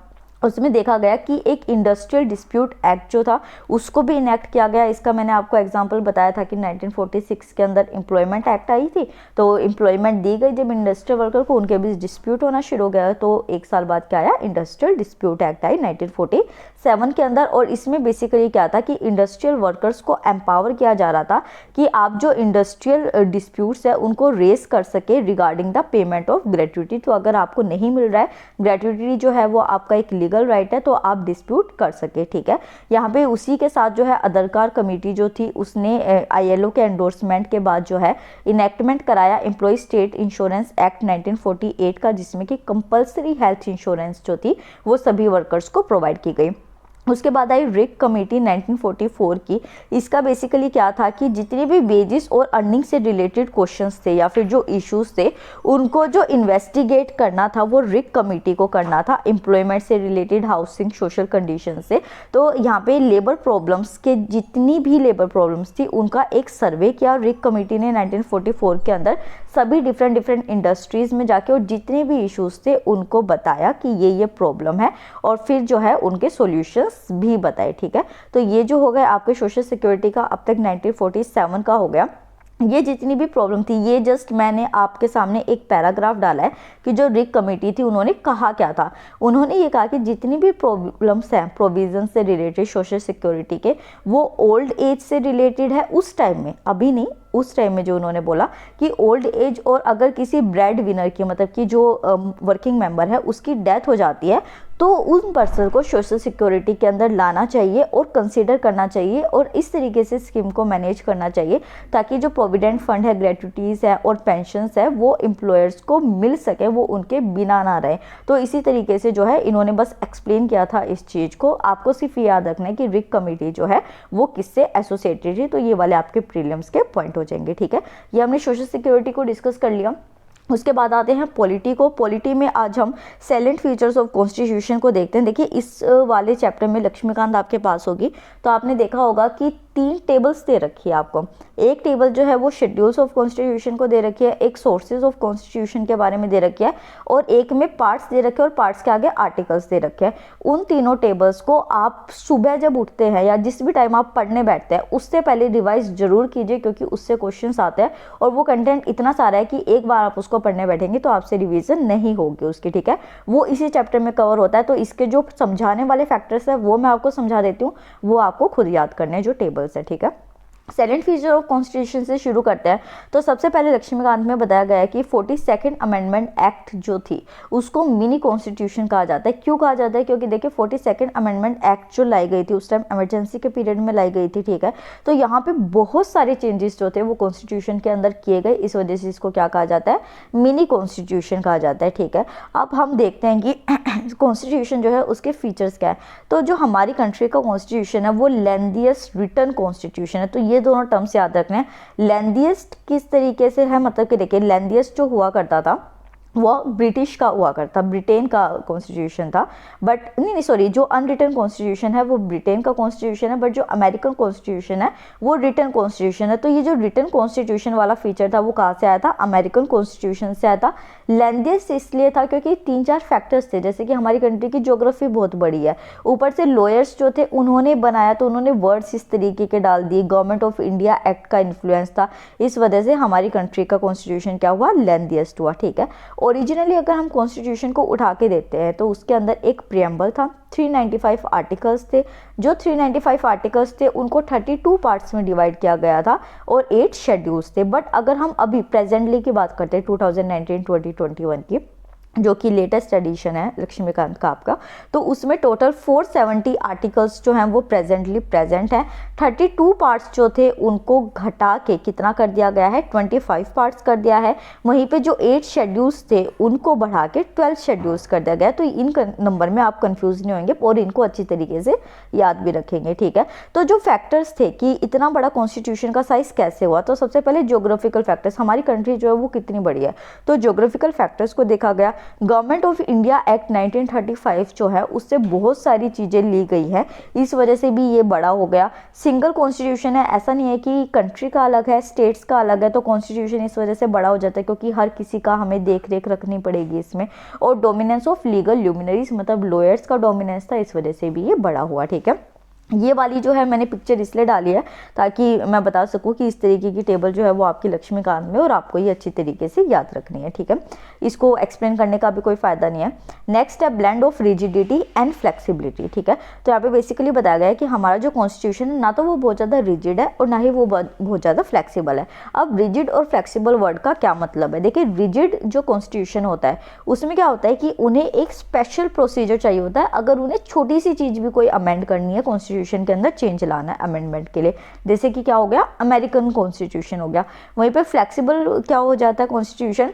उसमें देखा गया कि एक इंडस्ट्रियल डिस्प्यूट एक्ट जो था उसको भी इनेक्ट किया गया। इसका मैंने आपको एग्जांपल बताया था कि 1946 के अंदर एम्प्लॉयमेंट एक्ट आई थी, तो एम्प्लॉयमेंट दी गई जब इंडस्ट्रियल वर्कर को, उनके बीच डिस्प्यूट होना शुरू हो गया। तो एक साल बाद क्या आया, इंडस्ट्रियल डिस्प्यूट एक्ट आई 1947 के अंदर। और इसमें बेसिकली क्या था कि इंडस्ट्रियल वर्कर्स को एम्पावर किया जा रहा था कि आप जो इंडस्ट्रियल डिस्प्यूट्स है उनको रेस कर सके regarding the payment of gratuity. तो अगर आपको नहीं मिल रहा है ग्रेट्युटी जो है वो आपका एक लीगल राइट है, तो आप डिस्प्यूट कर सके, ठीक है। यहाँ पे उसी के साथ जो है अदरकार कमेटी जो थी उसने ILO के एंडोर्समेंट के बाद जो है इनेक्टमेंट कराया एम्प्लॉय स्टेट इंश्योरेंस एक्ट 1948 का, जिसमें कि कंपल्सरी हेल्थ इंश्योरेंस जो थी वो सभी वर्कर्स को प्रोवाइड की गई। उसके बाद आई रिक कमेटी 1944 की। इसका बेसिकली क्या था कि जितने भी वेजेस और अर्निंग से रिलेटेड क्वेश्चंस थे या फिर जो इश्यूज थे उनको जो इन्वेस्टिगेट करना था वो रिक कमेटी को करना था, एम्प्लॉयमेंट से रिलेटेड, हाउसिंग, सोशल कंडीशन से। तो यहाँ पे लेबर प्रॉब्लम्स के जितनी भी लेबर प्रॉब्लम्स थी उनका एक सर्वे किया रिक कमेटी ने 1944 के अंदर। सभी डिफरेंट इंडस्ट्रीज में जाके और जितने भी इश्यूज थे उनको बताया कि ये प्रॉब्लम है और फिर जो है उनके सॉल्यूशंस भी बताए, ठीक है। तो ये जो हो गया आपके सोशल सिक्योरिटी का अब तक 1947 का हो गया। ये जितनी भी प्रॉब्लम थी, ये जस्ट मैंने आपके सामने एक पैराग्राफ डाला है कि जो रिग कमेटी थी उन्होंने कहा क्या था। उन्होंने ये कहा कि जितनी भी प्रॉब्लम्स हैं प्रोविजन से रिलेटेड सोशल सिक्योरिटी के, वो ओल्ड एज से रिलेटेड है उस टाइम में, अभी नहीं, उस टाइम में जो उन्होंने बोला कि ओल्ड एज, और अगर किसी ब्रेड विनर की, मतलब कि जो वर्किंग मेंबर है उसकी डेथ हो जाती है, तो उन पर्सन को सोशल सिक्योरिटी के अंदर लाना चाहिए और कंसीडर करना चाहिए और इस तरीके से स्कीम को मैनेज करना चाहिए ताकि जो प्रोविडेंट फंड है, ग्रेट्युटीज़ है और पेंशन्स है वो एम्प्लॉयर्स को मिल सके, वो उनके बिना ना रहे। तो इसी तरीके से जो है इन्होंने बस एक्सप्लेन किया था इस चीज़ को। आपको सिर्फ याद रखना है कि रिग कमेटी जो है वो किससे एसोसिएटेड है, तो ये वाले आपके प्रीलिम्स के पॉइंट हो जाएंगे। ठीक है, ये हमने सोशल सिक्योरिटी को डिस्कस कर लिया। उसके बाद आते हैं पॉलिटी को। पॉलिटी में आज हम सैलेंट फीचर्स ऑफ कॉन्स्टिट्यूशन को देखते हैं। देखिए इस वाले चैप्टर में लक्ष्मीकांत आपके पास होगी, तो आपने देखा होगा कि 3 टेबल्स दे रखी है आपको। एक टेबल जो है वो शेड्यूल्स ऑफ कॉन्स्टिट्यूशन को दे रखी है, एक सोर्सेज ऑफ कॉन्स्टिट्यूशन के बारे में दे रखी है, और एक में पार्ट्स दे रखे हैं और पार्ट्स के आगे आर्टिकल्स दे रखे हैं। उन तीनों टेबल्स को आप सुबह जब उठते हैं या जिस भी टाइम आप पढ़ने बैठते हैं उससे पहले रिवाइज जरूर कीजिए, क्योंकि उससे क्वेश्चंस आते हैं और वो कंटेंट इतना सारा है कि एक बार आप उसको पढ़ने बैठेंगे तो आपसे रिवीजन नहीं होगी उसकी। ठीक है, वो इसी चैप्टर में कवर होता है, तो इसके जो समझाने वाले फैक्टर्स है वो मैं आपको समझा देती हूँ, वो आपको खुद याद करने हैं जो टेबल्स है। ठीक है, सैलेंट फीचर ऑफ कॉन्स्टिट्यूशन से शुरू करते हैं। तो सबसे पहले लक्ष्मीकांत में बताया गया है कि 42nd अमेंडमेंट एक्ट जो थी उसको मिनी कॉन्स्टिट्यूशन कहा जाता है। क्यों कहा जाता है? क्योंकि देखिए 42nd अमेंडमेंट एक्ट जो लाई गई थी उस टाइम इमरजेंसी के पीरियड में लाई गई थी। ठीक है, तो यहाँ पे बहुत सारे चेंजेस जो थे वो कॉन्स्टिट्यूशन के अंदर किए गए, इस वजह से इसको क्या कहा जाता है? मिनी कॉन्स्टिट्यूशन कहा जाता है। ठीक है, अब हम देखते हैं कि कॉन्स्टिट्यूशन जो है उसके फीचर्स क्या है। तो जो हमारी कंट्री का कॉन्स्टिट्यूशन है वो लेंथीएस्ट रिटन कॉन्स्टिट्यूशन है। तो ये दोनों टर्म्स याद रखने हैं। लेंथीएस्ट किस तरीके से है, मतलब कि देखिए लेंथीएस्ट जो हुआ करता था वो ब्रिटिश का हुआ करता, ब्रिटेन का कॉन्स्टिट्यूशन था, बट नहीं सॉरी, जो अनरिटन कॉन्स्टिट्यूशन है वो ब्रिटेन का कॉन्स्टिट्यूशन है, बट जो अमेरिकन कॉन्स्टिट्यूशन है वो रिटन कॉन्स्टिट्यूशन है। तो ये जो रिटन कॉन्स्टिट्यूशन वाला फीचर था वो कहाँ से आया था? अमेरिकन कॉन्स्टिट्यूशन से आया था। लेंथीएस्ट इसलिए था क्योंकि 3-4 फैक्टर्स थे, जैसे कि हमारी कंट्री की ज्योग्राफी बहुत बड़ी है, ऊपर से लॉयर्स जो थे उन्होंने बनाया, तो उन्होंने वर्ड्स इस तरीके के डाल दिए, गवर्नमेंट ऑफ इंडिया एक्ट का इन्फ्लुएंस था, इस वजह से हमारी कंट्री का कॉन्स्टिट्यूशन क्या हुआ? लेंथीएस्ट हुआ। ठीक है, ओरिजिनली अगर हम कॉन्स्टिट्यूशन को उठा के देते हैं तो उसके अंदर एक प्रियम्बल था, 395 आर्टिकल्स थे। जो 395 आर्टिकल्स थे उनको 32 पार्ट्स में डिवाइड किया गया था और 8 शेड्यूल्स थे। बट अगर हम अभी प्रेजेंटली की बात करते हैं 2019-2021 की, जो कि लेटेस्ट एडिशन है लक्ष्मीकांत का आपका, तो उसमें टोटल 470 आर्टिकल्स जो हैं वो प्रेजेंटली प्रेजेंट हैं। 32 पार्ट्स जो थे उनको घटा के कितना कर दिया गया है? 25 पार्ट्स कर दिया है। वहीं पे जो 8 शेड्यूल्स थे उनको बढ़ा के 12 शेड्यूल्स कर दिया गया। तो इन नंबर में आप कंफ्यूज नहीं होंगे और इनको अच्छी तरीके से याद भी रखेंगे। ठीक है, तो जो फैक्टर्स थे कि इतना बड़ा कॉन्स्टिट्यूशन का साइज कैसे हुआ, तो सबसे पहले ज्योग्राफिकल फैक्टर्स, हमारी कंट्री जो है वो कितनी बड़ी है, तो ज्योग्राफिकल फैक्टर्स को देखा गया। गवर्नमेंट ऑफ इंडिया एक्ट 1935 जो है उससे बहुत सारी चीज़ें ली गई है, इस वजह से भी ये बड़ा हो गया। सिंगल कॉन्स्टिट्यूशन है, ऐसा नहीं है कि कंट्री का अलग है स्टेट्स का अलग है, तो कॉन्स्टिट्यूशन इस वजह से बड़ा हो जाता है क्योंकि हर किसी का हमें देख रेख रखनी पड़ेगी इसमें। और डोमिनेंस ऑफ लीगल ल्यूमिनरीज, मतलब लॉयर्स का डोमिनेंस था, इस वजह से भी ये बड़ा हुआ। ठीक है, ये वाली जो है मैंने पिक्चर इसलिए डाली है ताकि मैं बता सकूं कि इस तरीके की टेबल जो है वो आपकी लक्ष्मीकांत में, और आपको ये अच्छी तरीके से याद रखनी है। ठीक है, इसको एक्सप्लेन करने का भी कोई फ़ायदा नहीं है। नेक्स्ट है blend of rigidity and flexibility. ठीक है, तो यहाँ पे बेसिकली बताया गया है कि हमारा जो कॉन्स्टिट्यूशन है ना तो वो बहुत ज़्यादा रिजिड है और ना ही वो बहुत ज़्यादा फ्लेक्सिबल है। अब रिजिड और फ्लेक्सिबल वर्ड का क्या मतलब है? देखिए रिजिड जो कॉन्स्टिट्यूशन होता है उसमें क्या होता है कि उन्हें एक स्पेशल प्रोसीजर चाहिए होता है अगर उन्हें छोटी सी चीज़ भी कोई अमेंड करनी है, कॉन्स्टिट्यूशन के अंदर चेंज लाना है अमेंडमेंट के लिए, जैसे कि क्या हो गया? अमेरिकन कॉन्स्टिट्यूशन हो गया। वहीं पे फ्लेक्सिबल क्या हो जाता है कॉन्स्टिट्यूशन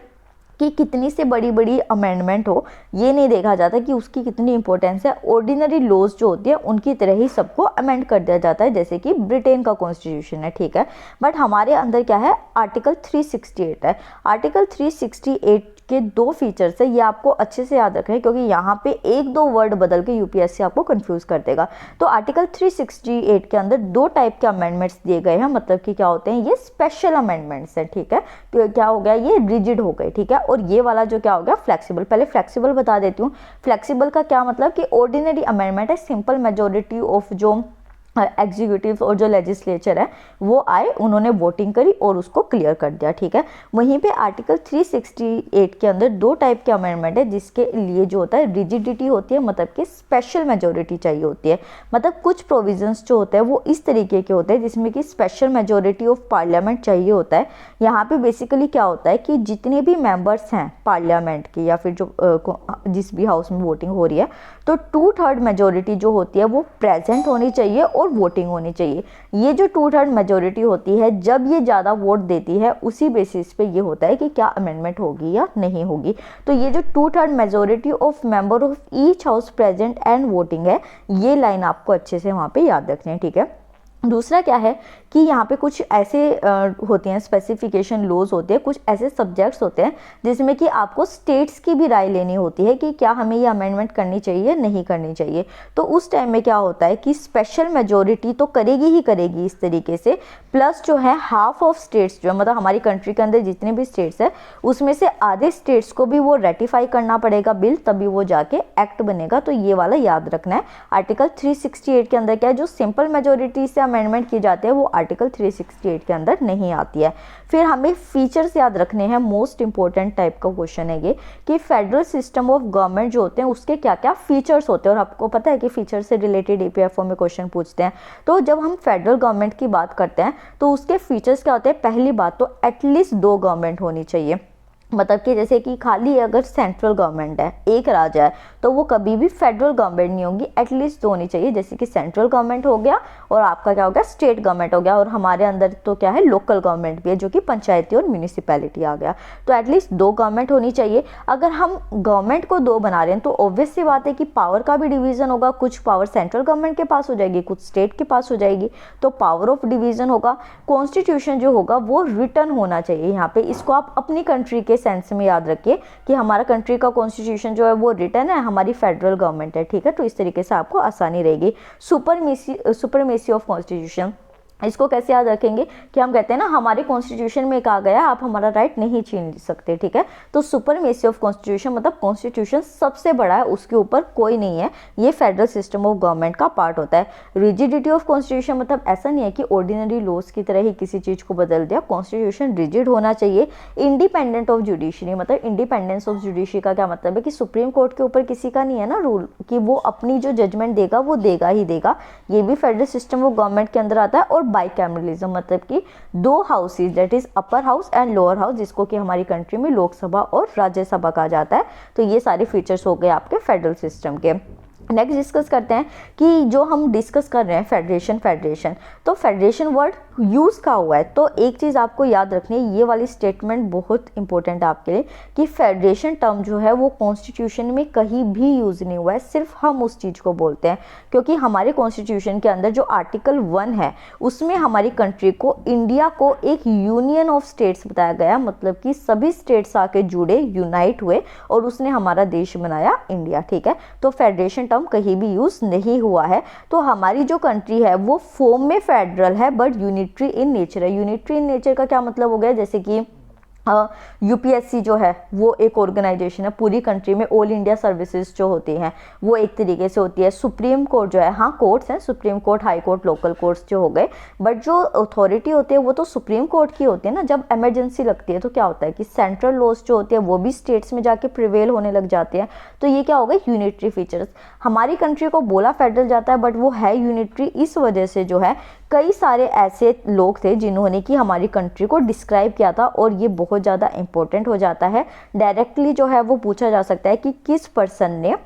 कि कितनी से बड़ी बड़ी अमेंडमेंट हो, ये नहीं देखा जाता कि उसकी कितनी इंपॉर्टेंस है। ऑर्डिनरी लॉज जो होती है उनकी तरह ही सबको अमेंड कर दिया जाता है, जैसे कि ब्रिटेन का कॉन्स्टिट्यूशन है। ठीक है, बट हमारे अंदर क्या है? आर्टिकल 368 है। आर्टिकल 368 के 2 फीचर्स है, ये आपको अच्छे से याद रखना है क्योंकि यहाँ पे 1-2 वर्ड बदल के यूपीएससी आपको कंफ्यूज कर देगा। तो आर्टिकल 368 के अंदर 2 टाइप के अमेंडमेंट्स दिए गए हैं, मतलब कि क्या होते हैं? ये स्पेशल अमेंडमेंट्स हैं। ठीक है, तो क्या हो गया? ये रिजिड हो गए। ठीक है, और ये वाला जो क्या हो गया? फ्लेक्सिबल। पहले फ्लेक्सिबल बता देती हूँ। फ्लेक्सिबल का क्या मतलब कि ऑर्डिनरी अमेंडमेंट है, सिंपल मेजोरिटी ऑफ जो एग्जीक्यूटिव और जो लेजिस्लेचर है वो आए, उन्होंने वोटिंग करी और उसको क्लियर कर दिया, ठीक है। वहीं पे आर्टिकल 368 के अंदर दो टाइप के अमेंडमेंट है जिसके लिए जो होता है रिजिडिटी होती है, मतलब कि स्पेशल मेजोरिटी चाहिए होती है। मतलब कुछ प्रोविजंस जो होते हैं वो इस तरीके के होते हैं जिसमें कि स्पेशल मेजोरिटी ऑफ पार्लियामेंट चाहिए होता है। यहाँ पे बेसिकली क्या होता है कि जितने भी मेंबर्स हैं पार्लियामेंट के या फिर जो जिस भी हाउस में वोटिंग हो रही है, तो 2/3 मेजोरिटी जो होती है वो प्रेजेंट होनी चाहिए और वोटिंग होनी चाहिए। ये जो 2/3 मेजोरिटी होती है, जब ये ज़्यादा वोट देती है उसी बेसिस पे ये होता है कि क्या अमेंडमेंट होगी या नहीं होगी। तो ये जो 2/3 majority of member of each house present and voting है, ये लाइन आपको अच्छे से वहाँ पे याद रखनी है, ठीक है। दूसरा क्या है कि यहाँ पे कुछ ऐसे होते हैं स्पेसिफिकेशन लॉज होते हैं, कुछ ऐसे सब्जेक्ट्स होते हैं जिसमें कि आपको स्टेट्स की भी राय लेनी होती है कि क्या हमें ये अमेंडमेंट करनी चाहिए नहीं करनी चाहिए। तो उस टाइम में क्या होता है कि स्पेशल मेजोरिटी तो करेगी ही करेगी इस तरीके से, प्लस जो है हाफ ऑफ स्टेट्स जो है, मतलब हमारी कंट्री के अंदर जितने भी स्टेट्स है उसमें से आधे स्टेट्स को भी वो रेटिफाई करना पड़ेगा बिल, तभी वो जाके एक्ट बनेगा। तो ये वाला याद रखना है। आर्टिकल 368 के अंदर क्या है, जो सिंपल मेजोरिटी से अमेंडमेंट किए जाते हैं वो आर्टिकल 368 के अंदर नहीं आती है। फिर हमें फीचर्स याद रखने हैं, मोस्ट इंपॉर्टेंट टाइप का क्वेश्चन है ये कि फेडरल सिस्टम ऑफ गवर्नमेंट जो होते हैं उसके क्या क्या फीचर्स होते हैं। और आपको पता है कि फीचर से रिलेटेड ईपीएफओ में क्वेश्चन पूछते हैं। तो जब हम फेडरल गवर्नमेंट की बात करते हैं तो उसके फीचर्स क्या होते हैं, पहली बात तो एटलीस्ट 2 गवर्नमेंट होनी चाहिए। मतलब कि जैसे कि खाली अगर सेंट्रल गवर्नमेंट है, एक राज्य है, तो वो कभी भी फेडरल गवर्नमेंट नहीं होगी, एटलीस्ट 2 होनी चाहिए। जैसे कि सेंट्रल गवर्नमेंट हो गया और आपका क्या हो गया स्टेट गवर्नमेंट हो गया, और हमारे अंदर तो क्या है लोकल गवर्नमेंट भी है जो कि पंचायती और म्यूनिसिपैलिटी आ गया। तो एटलीस्ट 2 गवर्नमेंट होनी चाहिए। अगर हम गवर्नमेंट को 2 बना रहे हैं तो ऑब्वियस सी बात है कि पावर का भी डिवीजन होगा, कुछ पावर सेंट्रल गवर्नमेंट के पास हो जाएगी, कुछ स्टेट के पास हो जाएगी, तो पावर ऑफ डिवीजन होगा। कॉन्स्टिट्यूशन जो होगा वो रिटर्न होना चाहिए। यहाँ पे इसको आप अपनी कंट्री के सेंस में याद रखिए कि हमारा कंट्री का कॉन्स्टिट्यूशन जो है वो रिटर्न है, हमारी फेडरल गवर्नमेंट है, ठीक है। तो इस तरीके से आपको आसानी रहेगी। सुपरमेसी ऑफ कॉन्स्टिट्यूशन, इसको कैसे याद रखेंगे कि हम कहते हैं ना हमारे कॉन्स्टिट्यूशन में कहा गया आप हमारा राइट नहीं छीन सकते, ठीक है। तो सुपरमेसी ऑफ कॉन्स्टिट्यूशन मतलब कॉन्स्टिट्यूशन सबसे बड़ा है, उसके ऊपर कोई नहीं है, ये फेडरल सिस्टम ऑफ गवर्नमेंट का पार्ट होता है। रिजिडिटी ऑफ कॉन्स्टिट्यूशन मतलब ऐसा नहीं है कि ऑर्डिनरी लॉज की तरह ही किसी चीज को बदल दिया, कॉन्स्टिट्यूशन रिजिड होना चाहिए। इंडिपेंडेंट ऑफ जुडिशरी मतलब इंडिपेंडेंस ऑफ जुडिशरी का क्या मतलब है कि सुप्रीम कोर्ट के ऊपर किसी का नहीं है ना रूल कि वो अपनी जो जजमेंट देगा वो देगा ही देगा, ये भी फेडरल सिस्टम ऑफ गवर्नमेंट के अंदर आता है। और बाइकैमरलिज्म मतलब कि 2 houses that is upper house and lower house, जिसको कि हमारी कंट्री में लोकसभा और राज्यसभा कहा जाता है। तो ये सारे फीचर्स हो गए आपके फेडरल सिस्टम के। नेक्स्ट डिस्कस करते हैं कि जो हम डिस्कस कर रहे हैं फेडरेशन, तो फेडरेशन वर्ड यूज़ का हुआ है। तो एक चीज़ आपको याद रखनी है, ये वाली स्टेटमेंट बहुत इंपॉर्टेंट है आपके लिए कि फेडरेशन टर्म जो है वो कॉन्स्टिट्यूशन में कहीं भी यूज़ नहीं हुआ है, सिर्फ हम उस चीज़ को बोलते हैं क्योंकि हमारे कॉन्स्टिट्यूशन के अंदर जो आर्टिकल 1 है उसमें हमारी कंट्री को, इंडिया को एक यूनियन ऑफ स्टेट्स बताया गया, मतलब कि सभी स्टेट्स आके जुड़े, यूनाइट हुए और उसने हमारा देश बनाया इंडिया, ठीक है। तो फेडरेशन कहीं भी यूज नहीं हुआ है। तो हमारी जो कंट्री है वो फॉर्म में फेडरल है बट यूनिटरी इन नेचर है। यूनिटरी इन नेचर का क्या मतलब हो गया, जैसे कि यूपीएससी जो है वो एक ऑर्गेनाइजेशन है, पूरी कंट्री में ऑल इंडिया सर्विसेज जो होती हैं वो एक तरीके से होती है। सुप्रीम कोर्ट जो है, हाँ कोर्ट्स हैं, supreme court, high court, local courts जो हो गए, बट जो अथॉरिटी होती है वो तो सुप्रीम कोर्ट की होती है ना। जब इमरजेंसी लगती है तो क्या होता है कि सेंट्रल लॉज जो होती है वो भी स्टेट्स में जाके प्रिवेल होने लग जाते हैं। तो ये क्या हो गया यूनिटरी फीचर्स। हमारी कंट्री को बोला फेडरल जाता है बट वो है यूनिटरी, इस वजह से जो है कई सारे ऐसे लोग थे जिन्होंने कि हमारी कंट्री को डिस्क्राइब किया था और ये बहुत ज़्यादा इंपॉर्टेंट हो जाता है। डायरेक्टली जो है वो पूछा जा सकता है कि किस पर्सन ने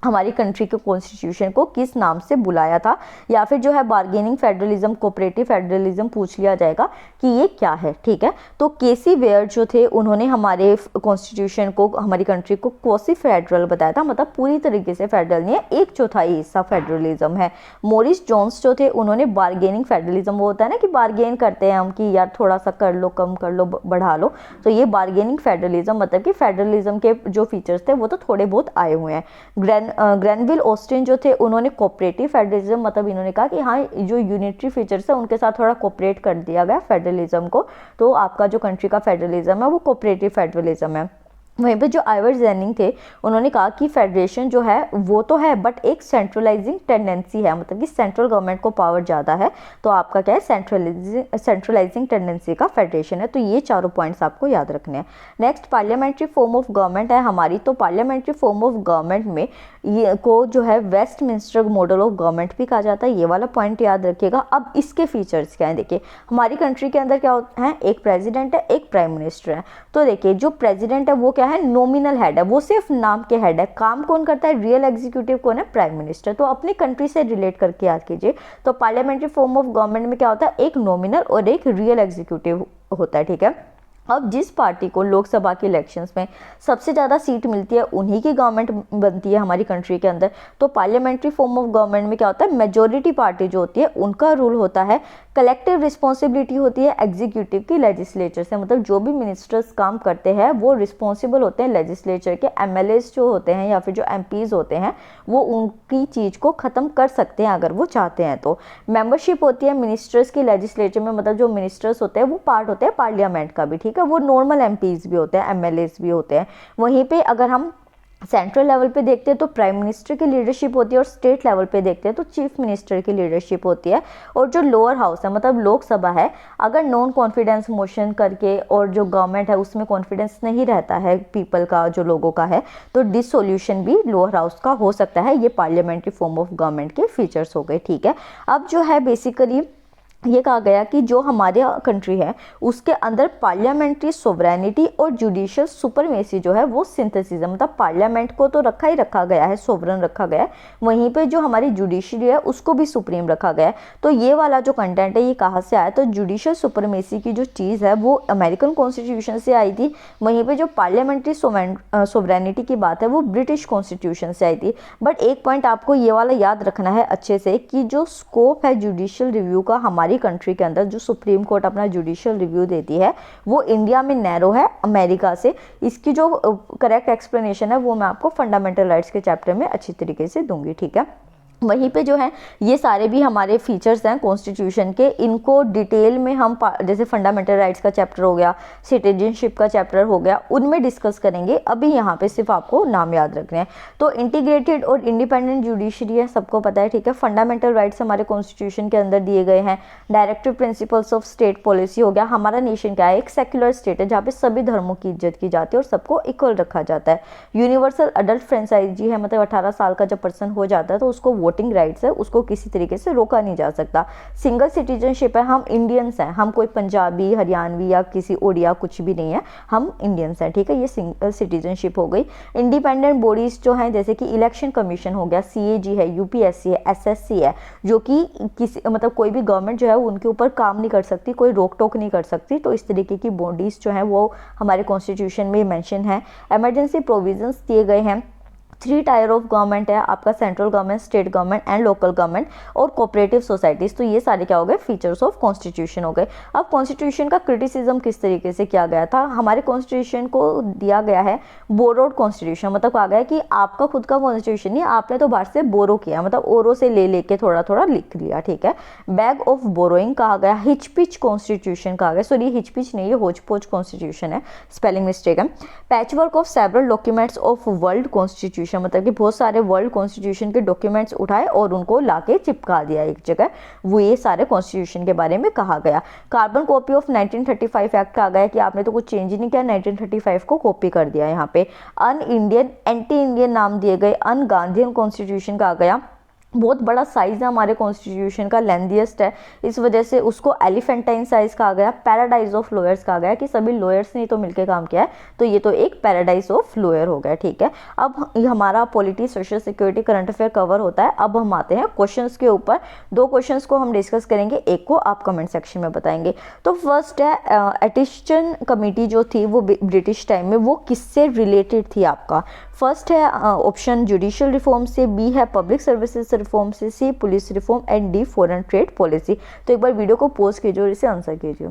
हमारी कंट्री के कॉन्स्टिट्यूशन को किस नाम से बुलाया था, या फिर जो है बार्गेनिंग फेडरलिज्म, कोऑपरेटिव फेडरलिज्म पूछ लिया जाएगा कि ये क्या है, ठीक है। तो केसी वेयर जो थे उन्होंने हमारे कॉन्स्टिट्यूशन को, हमारी कंट्री को क्वासी फेडरल बताया था, मतलब पूरी तरीके से फेडरल नहीं है, 1/4 हिस्सा फेडरलिज्म है। मॉरिस जोन्स जो थे उन्होंने बार्गेनिंग फेडरलिज्म, वो होता है ना कि बार्गेन करते हैं हम कि यार थोड़ा सा कर लो, कम कर लो, बढ़ा लो, तो ये बार्गेनिंग फेडरलिज्म मतलब कि फेडरलिज्म के जो फीचर्स थे वो तो थोड़े बहुत आए हुए हैं। ग्रेनविल ऑस्टिन जो थे उन्होंने कोऑपरेटिव फेडरलिज्म, मतलब इन्होंने कहा कि हाँ जो यूनिटरी फीचर्स है उनके साथ थोड़ा कोऑपरेट कर दिया गया फेडरलिज्म को, तो आपका जो कंट्री का फेडरलिज्म है वो कोऑपरेटिव फेडरलिज्म है। वहीं पे जो आइवर जेनिंग थे उन्होंने कहा कि फेडरेशन जो है वो तो है बट एक सेंट्रलाइजिंग टेंडेंसी है, मतलब कि सेंट्रल गवर्नमेंट को पावर ज़्यादा है तो आपका क्या है सेंट्रलाइजिंग टेंडेंसी का फेडरेशन है। तो ये चारों पॉइंट्स आपको याद रखने हैं। Next parliamentary form of government है हमारी, तो पार्लियामेंट्री फॉर्म ऑफ गवर्नमेंट में ये को जो है वेस्टमिंस्टर मॉडल ऑफ गवर्नमेंट भी कहा जाता है, ये वाला पॉइंट याद रखिएगा। अब इसके फीचर्स क्या है, देखिए हमारी कंट्री के अंदर क्या होता है, एक प्रेसिडेंट है एक प्राइम मिनिस्टर है। तो देखिए जो प्रेसिडेंट है वो क्या है, नॉमिनल हेड है, वो सिर्फ नाम के हेड है, काम कौन करता है, रियल एग्जीक्यूटिव कौन है, प्राइम मिनिस्टर। तो अपनी कंट्री से रिलेट करके याद कीजिए। तो पार्लियामेंट्री फॉर्म ऑफ गवर्नमेंट में क्या होता है, एक नॉमिनल और एक रियल एग्जीक्यूटिव होता है, ठीक है। अब जिस पार्टी को लोकसभा के इलेक्शंस में सबसे ज़्यादा सीट मिलती है उन्हीं की गवर्नमेंट बनती है हमारी कंट्री के अंदर। तो पार्लियामेंट्री फॉर्म ऑफ गवर्नमेंट में क्या होता है, मेजॉरिटी पार्टी जो होती है उनका रूल होता है, कलेक्टिव रिस्पॉन्सिबिलिटी होती है एग्जीक्यूटिव की लेजिस्लेचर से, मतलब जो भी मिनिस्टर्स काम करते हैं वो रिस्पॉन्सिबल होते हैं लेजिस्लेचर के। एमएलएस जो होते हैं या फिर जो एमपीज होते हैं वो उनकी चीज़ को ख़त्म कर सकते हैं अगर वो चाहते हैं तो। मेंबरशिप होती है मिनिस्टर्स की लेजिस्लेचर में, मतलब जो मिनिस्टर्स होते हैं वो पार्ट होते हैं पार्लियामेंट का भी, ठीक है, वो नॉर्मल एमपीज भी होते हैं, एमएलएस भी होते हैं। वहीं पे अगर हम सेंट्रल लेवल पे देखते हैं तो प्राइम मिनिस्टर की लीडरशिप होती है और स्टेट लेवल पे देखते हैं तो चीफ मिनिस्टर की लीडरशिप होती है। और जो लोअर हाउस है मतलब लोकसभा है, अगर नॉन कॉन्फिडेंस मोशन करके और जो गवर्नमेंट है उसमें कॉन्फिडेंस नहीं रहता है पीपल का, जो लोगों का है, तो डिसोल्यूशन भी लोअर हाउस का हो सकता है। ये पार्लियामेंट्री फॉर्म ऑफ गवर्नमेंट के फीचर्स हो गए, ठीक है। अब जो है बेसिकली ये कहा गया कि जो हमारे कंट्री है उसके अंदर पार्लियामेंट्री सोवरेनिटी और जुडिशियल सुपरमेसी जो है वो सिंथेसिस है, मतलब पार्लियामेंट को तो रखा ही रखा गया है, सोवरन रखा गया है, वहीं पे जो हमारी जुडिशरी है उसको भी सुप्रीम रखा गया है। तो ये वाला जो कंटेंट है ये कहाँ से आया, तो जुडिशियल सुपरमेसी की जो चीज़ है वो अमेरिकन कॉन्स्टिट्यूशन से आई थी। वहीं पर जो पार्लियामेंट्री सोवरेनिटी की बात है वो ब्रिटिश कॉन्स्टिट्यूशन से आई थी। बट एक पॉइंट आपको ये वाला याद रखना है अच्छे से कि जो स्कोप है जुडिशियल रिव्यू का हमारी कंट्री के अंदर, जो सुप्रीम कोर्ट अपना जुडिशियल रिव्यू देती है वो इंडिया में नैरो है अमेरिका से। इसकी जो करेक्ट एक्सप्लेनेशन है वो मैं आपको फंडामेंटल राइट्स के चैप्टर में अच्छी तरीके से दूंगी, ठीक है। वहीं पे जो है ये सारे भी हमारे फीचर्स हैं कॉन्स्टिट्यूशन के, इनको डिटेल में हम जैसे फंडामेंटल राइट्स का चैप्टर हो गया, सिटीजनशिप का चैप्टर हो गया, उनमें डिस्कस करेंगे। अभी यहाँ पे सिर्फ आपको नाम याद रखने हैं। तो इंटीग्रेटेड और इंडिपेंडेंट जुडिशरी है, सबको पता है, ठीक है। फंडामेंटल राइट्स हमारे कॉन्स्टिट्यूशन के अंदर दिए गए हैं। Directive principles of state policy हो गया। हमारा नेशन क्या है, एक सेक्युलर स्टेट है जहाँ पे सभी धर्मों की इज्जत की जाती है और सबको इक्वल रखा जाता है। यूनिवर्सल अडल्ट फ्रेंचाइजी है, मतलब 18 साल का जब पर्सन हो जाता है तो उसको वोटिंग राइट्स है, उसको किसी तरीके से रोका नहीं जा सकता। सिंगल सिटीजनशिप है, हम इंडियंस हैं, हम कोई पंजाबी हरियाणवी या किसी ओडिया कुछ भी नहीं है, हम इंडियंस हैं, ठीक है। ये सिंगल सिटीजनशिप हो गई। इंडिपेंडेंट बॉडीज जो हैं जैसे कि इलेक्शन कमीशन हो गया, सीएजी है, यूपीएससी है, एसएससी है, जो कि किसी मतलब कोई भी गवर्नमेंट जो है उनके ऊपर काम नहीं कर सकती, कोई रोक टोक नहीं कर सकती। तो इस तरीके की बॉडीज जो हैं वो हमारे कॉन्स्टिट्यूशन में मेंशन है। इमरजेंसी प्रोविजंस दिए गए हैं। 3 टायर ऑफ गवर्नमेंट है आपका, central government, state government and local government और कोऑपरेटिव सोसाइटीज। तो ये सारे क्या हो गए, फीचर्स ऑफ कॉन्स्टिट्यूशन हो गए। अब कॉन्स्टिट्यूशन का क्रिटिसिज्म किस तरीके से किया गया था, हमारे कॉन्स्टिट्यूशन को दिया गया है बोरोड कॉन्स्टिट्यूशन, मतलब कहा गया है कि आपका खुद का कॉन्स्टिट्यूशन नहीं, आपने तो बाहर से बोरो किया, मतलब ओरो से ले लेके थोड़ा थोड़ा लिख लिया, ठीक है। बैग ऑफ बोरोइंग कहा गया। हिचपिच कॉन्स्टिट्यूशन कहा गया, सॉरी हिचपिच नहीं, ये होच पोच कॉन्स्टिट्यूशन है, स्पेलिंग मिस्टेक है। Patchwork of several documents of world constitution, मतलब कि बहुत सारे वर्ल्ड कॉन्स्टिट्यूशन के डॉक्यूमेंट्स उठाए और उनको लाके चिपका दिया एक जगह, वो ये सारे कॉन्स्टिट्यूशन के बारे में कहा गया। कार्बन कॉपी ऑफ 1935 एक्ट कहा गया कि आपने तो कुछ चेंज ही नहीं किया, 1935 को कॉपी कर दिया यहाँ पे। अन इंडियन, एंटी इंडियन नाम दिए गए। अन गांधीयन कॉन्स्टिट्यूशन कहा गया। बहुत बड़ा साइज है हमारे कॉन्स्टिट्यूशन का, लेंथीएस्ट है, इस वजह से उसको एलिफेंटाइन साइज कहा गया। पैराडाइज ऑफ लॉयर्स कहा गया कि सभी लॉयर्स ने तो मिलकर काम किया है, तो ये तो एक पैराडाइज ऑफ लॉयर हो गया, ठीक है। अब हमारा polity, social security, current affair cover होता है। अब हम आते हैं क्वेश्चंस के ऊपर। 2 क्वेश्चंस को हम डिस्कस करेंगे, एक को आप कमेंट सेक्शन में बताएंगे। तो फर्स्ट है एटिशन कमेटी जो थी वो ब्रिटिश टाइम में, वो किससे रिलेटेड थी आपका। फर्स्ट है ऑप्शन जुडिशियल रिफॉर्म से, बी है पब्लिक सर्विसेज रिफॉर्म से, C police reform and D foreign trade policy. तो एक बार वीडियो को पॉज कीजिए और इसे आंसर कीजिए।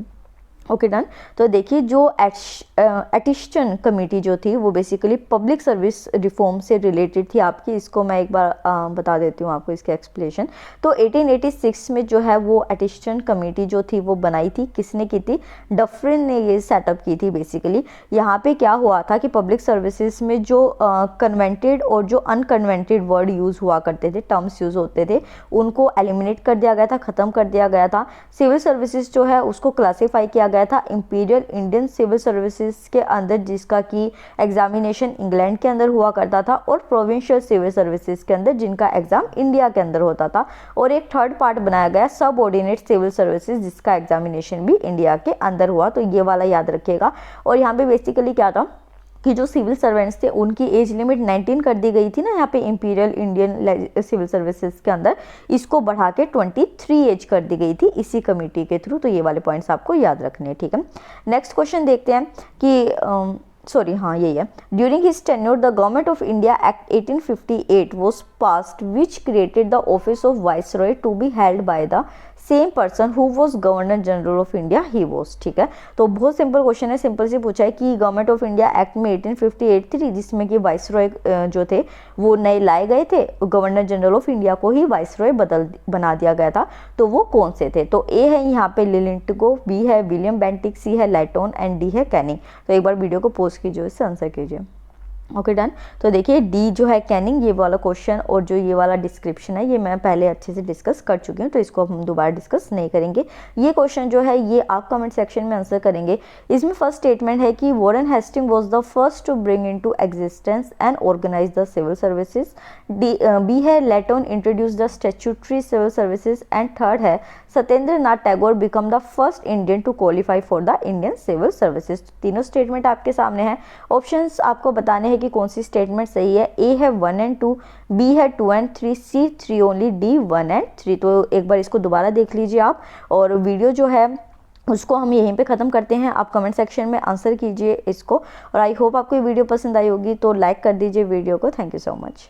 Okay done. तो देखिए जो एटिस्टन कमेटी जो थी वो बेसिकली पब्लिक सर्विस रिफॉर्म से रिलेटेड थी आपकी, इसको मैं एक बार बता देती हूँ आपको इसके एक्सप्लेनेशन। तो 1886 में जो है वो एटिस्टन कमेटी जो थी वो बनाई थी, किसने की थी, डफरिन ने ये सेटअप की थी बेसिकली। यहाँ पे क्या हुआ था कि पब्लिक सर्विसेज में जो कन्वेंटेड और जो अनकन्वेंटेड वर्ड यूज़ हुआ करते थे, टर्म्स यूज़ होते थे, उनको एलिमिनेट कर दिया गया था, ख़त्म कर दिया गया था। सिविल सर्विसेज जो है उसको क्लासीफाई किया गया था इंपीरियल इंडियन सिविल सर्विसेज के अंदर, जिसका कि एग्जामिनेशन इंग्लैंड के अंदर हुआ करता था, और प्रोविंशियल सिविल सर्विसेज के अंदर जिनका एग्जाम इंडिया के अंदर होता था। और एक थर्ड पार्ट बनाया गया सब ऑर्डिनेट सिविल सर्विसेज, जिसका एग्जामिनेशन भी इंडिया के अंदर हुआ। तो ये वाला याद रखिएगा। और यहाँ पे बेसिकली क्या था कि जो सिविल सर्वेंट्स थे उनकी एज लिमिट 19 कर दी गई थी ना यहाँ पे इंपीरियल इंडियन सिविल सर्विसेज के अंदर, इसको बढ़ा के 23 एज कर दी गई थी इसी कमेटी के थ्रू। तो ये वाले पॉइंट्स आपको याद रखने हैं, ठीक है। नेक्स्ट क्वेश्चन देखते हैं कि सॉरी हाँ यही है, during his tenure the government of India act 1858 was passed which created the office of viceroy to be held by the same person who was governor general of India he was, ठीक है। तो बहुत simple question है, simple से पूछा है कि government of India act में 1858 थी जिसमें कि वाइसरॉय जो थे वो नए लाए गए थे, गवर्नर जनरल ऑफ इंडिया को ही वाइसरॉय बना दिया गया था। तो वो कौन से थे, तो ए है यहाँ पे लिलिंटगो, बी है विलियम बेंटिक, सी है लाइटोन एंड डी है कैनिंग। तो एक बार वीडियो को पॉज कीजिए, इससे आंसर कीजिए। Okay done. तो देखिए डी जो है कैनिंग, ये वाला क्वेश्चन और जो ये वाला डिस्क्रिप्शन है ये मैं पहले अच्छे से डिस्कस कर चुकी हूँ, तो इसको हम दोबारा डिस्कस नहीं करेंगे। ये क्वेश्चन जो है ये आप कमेंट सेक्शन में आंसर करेंगे। इसमें फर्स्ट स्टेटमेंट है कि Warren Hastings was the first to bring into existence and organise the civil services. B है Lytton introduce the statutory civil services and third है Satyendra Nath Tagore become the first Indian to qualify for the Indian civil services. तीनों statement आपके सामने हैं, options आपको बताने हैं कि कौन सी स्टेटमेंट सही है। ए है 1 and 2, बी है 2 and 3, C 3 only, D 1 and 3। तो एक बार इसको दोबारा देख लीजिए आप, और वीडियो जो है उसको हम यहीं पे ख़त्म करते हैं। आप कमेंट सेक्शन में आंसर कीजिए इसको, और आई होप आपको ये वीडियो पसंद आई होगी, तो लाइक कर दीजिए वीडियो को। Thank you so much.